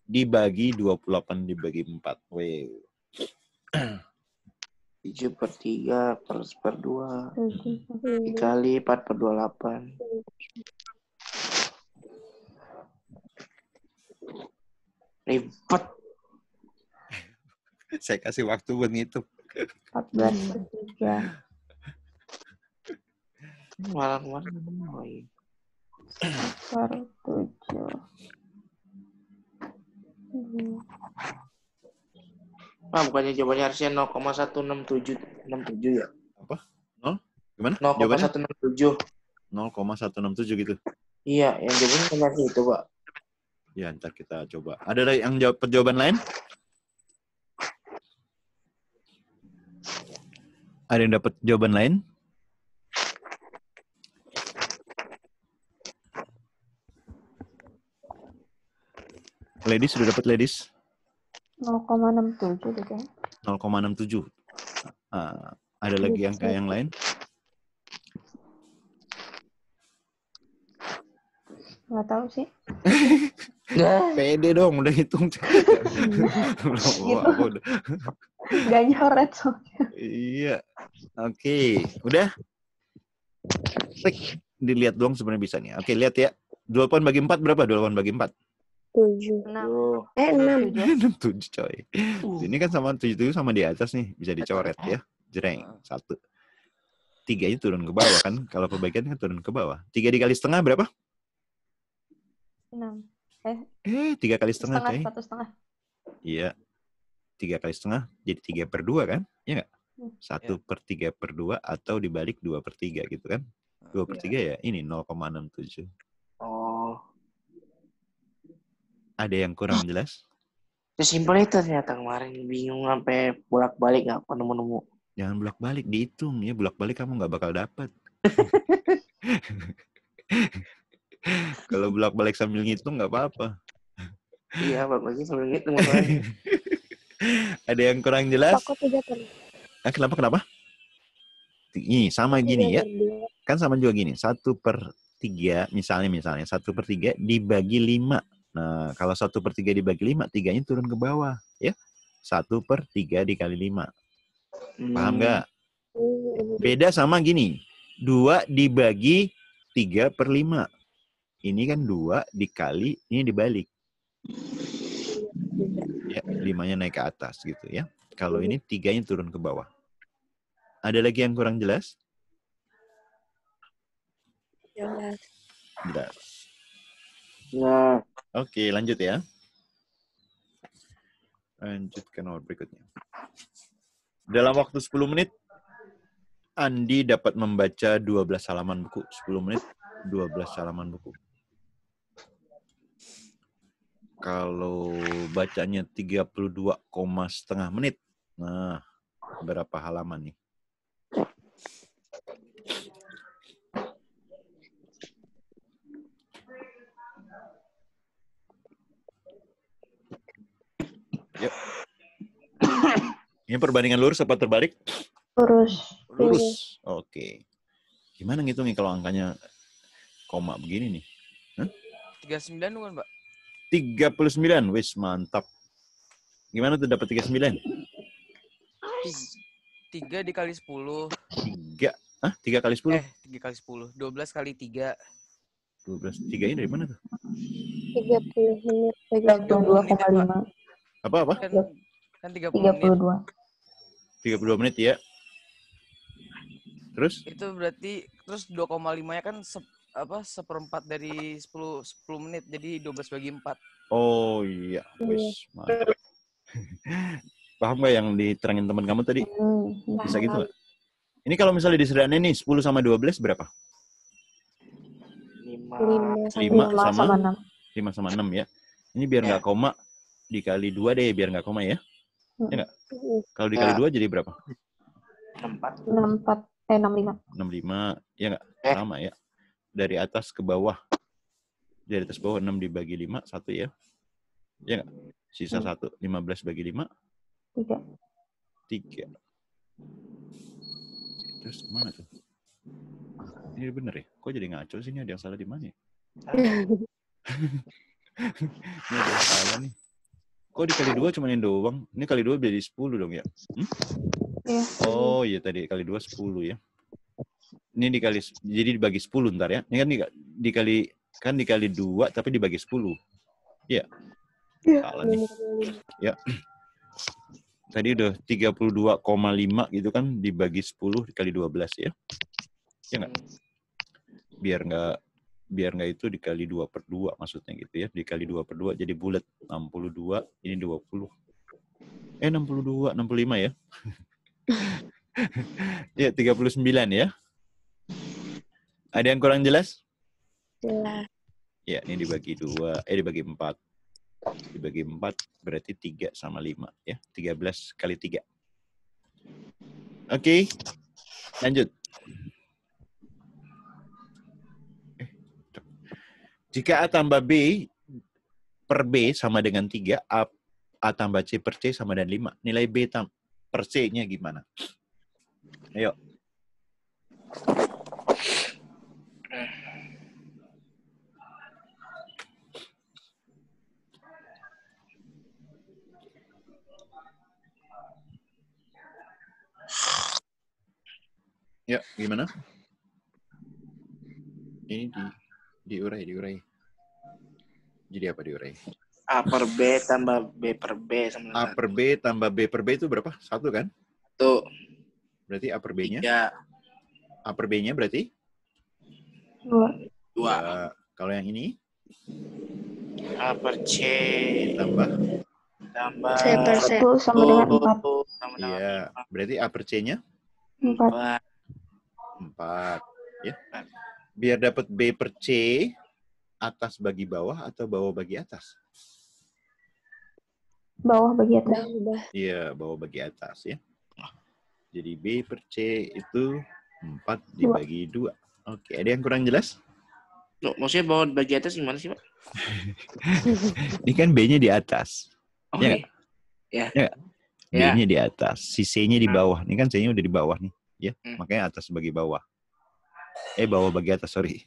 dibagi 28 dibagi 4. Wih. 7 per 3 per 2 dikali 4 per 28. Ribet. Saya kasih waktu buat ngitung. 14 per 3. Malah kemarin. Per 7. Bukannya jawabannya harusnya 0,167 ya? Apa? 0? Gimana? 0,167. 0,167 gitu. Iya, yang jawabannya benar itu, Pak. Ya, ntar kita coba. Ada yang jawab jawaban lain? Ada yang dapat jawaban lain? Ladies, sudah dapat ladies? 0,67 gitu ya. 0,67. Ada lagi angka yang lain? Nggak tahu sih. Pede dong, udah hitung. Nggak nyoret soalnya. Iya. Oke. Udah? Dilihat doang sebenarnya bisa nih. Oke, lihat ya. 28 bagi 4 berapa? 28 bagi 4? 7. 6. 6. 7 coy. Ini kan sama 7 sama di atas nih. Bisa dicoret ya. Jreng. 1. 3-nya turun ke bawah kan. Kalau pembagian kan turun ke bawah. 3 dikali setengah berapa? 6. 3 kali setengah coy. 1,5. Iya. 3 kali setengah jadi 3/2 kan? Iya nggak? 1/3/2 atau dibalik 2/3 gitu kan? 2/3 ya ini 0,67. Oh. Ada yang kurang jelas? Sesimpel itu ternyata kemarin. Bingung sampai bolak-balik nggak nemu-nemu. Jangan bolak-balik, dihitung ya. Bolak-balik kamu nggak bakal dapat. Kalau bolak-balik sambil ngitung nggak apa-apa. Iya, bolak-balik sambil ngitung masalahnya. Ada yang kurang jelas? Kok 3/2? Kenapa? Ini sama gini ya. Kan sama juga gini. 1/3 misalnya 1/3 dibagi 5. Nah, kalau 1/3 dibagi 5, 3-nya turun ke bawah ya. 1/3 dikali 5. Paham nggak? Beda sama gini. 2 dibagi 3/5. Ini kan 2 dikali, ini dibalik. Ya, 5-nya naik ke atas gitu ya. Kalau ini 3-nya turun ke bawah. Ada lagi yang kurang jelas? Jelas. Jelas. Nah, Oke, lanjut ya. Lanjut ke nomor berikutnya. Dalam waktu 10 menit, Andi dapat membaca 12 halaman buku. 10 menit, 12 halaman buku. Kalau bacanya 32,5 menit, nah berapa halaman nih? Yuk. Ini perbandingan lurus apa terbalik? Lurus. Oke. Gimana ngitungnya kalau angkanya koma begini nih? 39 bukan, Pak? 39. Wis, mantap. Gimana tuh dapat 39? 3 dikali 10. 3 kali 10? 3 kali 10. 12 kali 3. 12. 3-nya dari mana tuh? 30 menit. 32,5. Apa? Kan 30 menit. 32 menit ya. Terus? Itu berarti terus 2,5-nya kan seperempat dari 10 menit. Jadi 12 bagi 4. Oh iya. Wis, mantap. Paham nggak yang diterangin teman kamu tadi? Bisa gitu nggak? Ini kalau misalnya disederhanain nih 10 sama 12 berapa? 5 sama 6 ya. Ini biar nggak koma dikali 2 deh, biar nggak koma ya. Ya nggak? Kalau dikali 2 jadi berapa? 65. 65. Ya nggak? Sama ya. Dari atas ke bawah. Dari atas bawah 6 dibagi 5, 1 ya. Ya nggak? Sisa 1. 15 bagi 5. 3. Terus mana tuh? Ini bener ya? Kok jadi ngaco sih? Ini ada yang salah di mana ya? Ini ada yang salah nih. Kok dikali 2 cuma ini doang? Ini kali 2 jadi 10 dong ya? Iya. Oh iya tadi kali 2 10 ya. Ini dikali, jadi dibagi 10 ntar ya. Ini kan dikali 2 tapi dibagi 10. Iya. Salah nih. Ya. Tadi udah 32,5 gitu kan dibagi 10 dikali 12 ya. Ya nggak? Biar nggak itu dikali 2/2 maksudnya gitu ya. Dikali 2/2 jadi bulat 62, ini 20. 62, 65 ya. Ya, 39 ya. Ada yang kurang jelas? Jelas. Ya, ini dibagi 2, dibagi 4. Dibagi 4 berarti 3 sama 5 ya. 13 kali 3. Oke. Lanjut. Jika A tambah B per B sama dengan 3, A tambah C per C sama dengan 5. Nilai B per C-nya gimana? Ayo. Ya, gimana? Ini diurai. Jadi apa diurai? A per B tambah B per B sama A per B tambah B per B itu berapa? 1 kan? 1. Berarti A per B-nya? 3. A per B-nya berarti? 2. 2. Kalau yang ini? A per C Tambah? C per C. 1 sama dengan 4. Iya. Berarti A per C-nya? 4. 4. Ya. Biar dapat B per C, atas bagi bawah atau bawah bagi atas? Bawah bagi atas. Bawah. Iya, bawah bagi atas ya. Jadi B per C itu 4 dibagi 2. Oke, ada yang kurang jelas? Loh, maksudnya bawah bagi atas gimana sih, Pak? Ini kan B-nya di atas. Oh, Ya nggak? Ya. Ya nggak? B-nya di atas, si C-nya di bawah. Ini kan C-nya udah di bawah nih, ya. Makanya atas bagi bawah. Bawah bagi atas, sorry.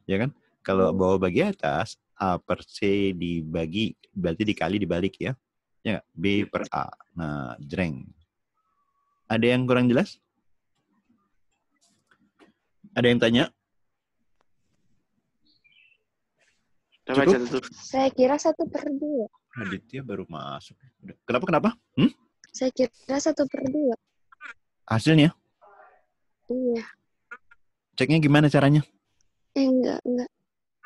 Ya kan? Kalau bawah bagi atas, A per C dibagi, berarti dikali dibalik ya. Ya nggak? B per A. Nah, jreng. Ada yang kurang jelas? Ada yang tanya? Cukup? Saya kira 1/2. Aditya baru masuk. Kenapa? Saya kira 1/2. Hasilnya? Iya. Ceknya gimana caranya? Enggak.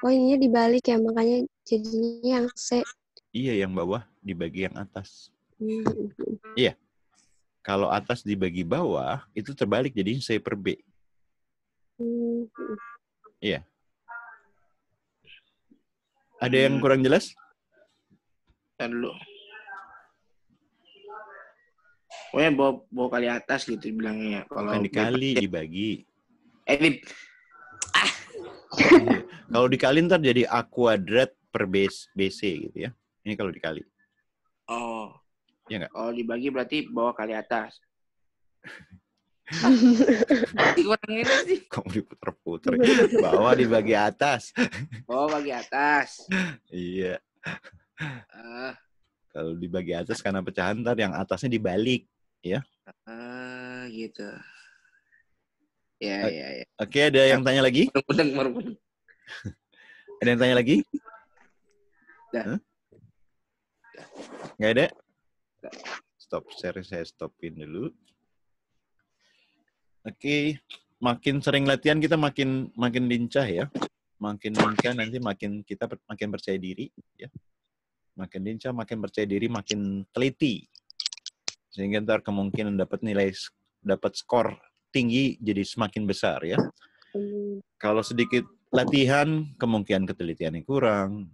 Oh, ininya dibalik ya, makanya jadinya yang C. Iya, yang bawah dibagi yang atas. Iya. Kalau atas dibagi bawah, itu terbalik jadi C per B. Iya. Ada yang kurang jelas? Ntar dulu. Pokoknya bawa kali atas gitu bilangnya. Kalau Bukan dikali, dibagi. Iya. Kalau dikali ntar jadi A kuadrat per BC gitu ya. Ini kalau dikali. Oh. Iya nggak? Kalau dibagi berarti bawa kali atas. Kurang ini sih. Kamu diputer-puter. Bawah dibagi atas. Bawa bagi atas. Iya. Kalau dibagi atas karena pecahan ntar yang atasnya dibalik. Ya. Gitu. Ya. Oke, ada yang tanya lagi? Merupeng. Ada yang tanya lagi? Dah. Nggak ada? Stop share, saya stopin dulu. Oke, makin sering latihan kita makin lincah ya. Makin lincah nanti kita makin percaya diri ya. Makin lincah, makin percaya diri, makin teliti. Sehingga ntar kemungkinan dapat skor tinggi jadi semakin besar ya. Kalau sedikit latihan, kemungkinan ketelitiannya kurang,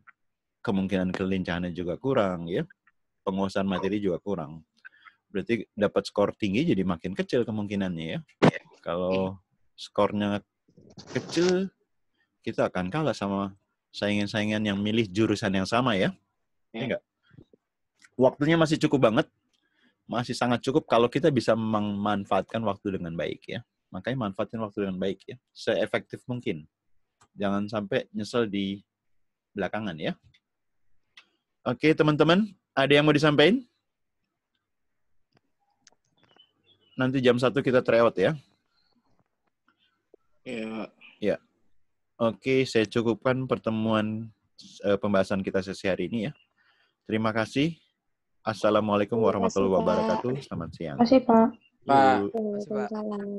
kemungkinan kelincahannya juga kurang ya. Penguasaan materi juga kurang. Berarti dapat skor tinggi jadi makin kecil kemungkinannya ya. Kalau skornya kecil, kita akan kalah sama saingan-saingan yang milih jurusan yang sama ya. Iya enggak? Waktunya masih cukup banget. Masih sangat cukup kalau kita bisa memanfaatkan waktu dengan baik ya. Makanya manfaatin waktu dengan baik ya. Se-efektif mungkin. Jangan sampai nyesel di belakangan ya. Oke teman-teman, ada yang mau disampaikan? Nanti jam 1 kita tryout ya. Ya. Oke, saya cukupkan pertemuan pembahasan kita sesi hari ini ya. Terima kasih. Assalamualaikum warahmatullahi wabarakatuh. Selamat siang. Terima kasih, Pak. Pak. Waalaikumsalam.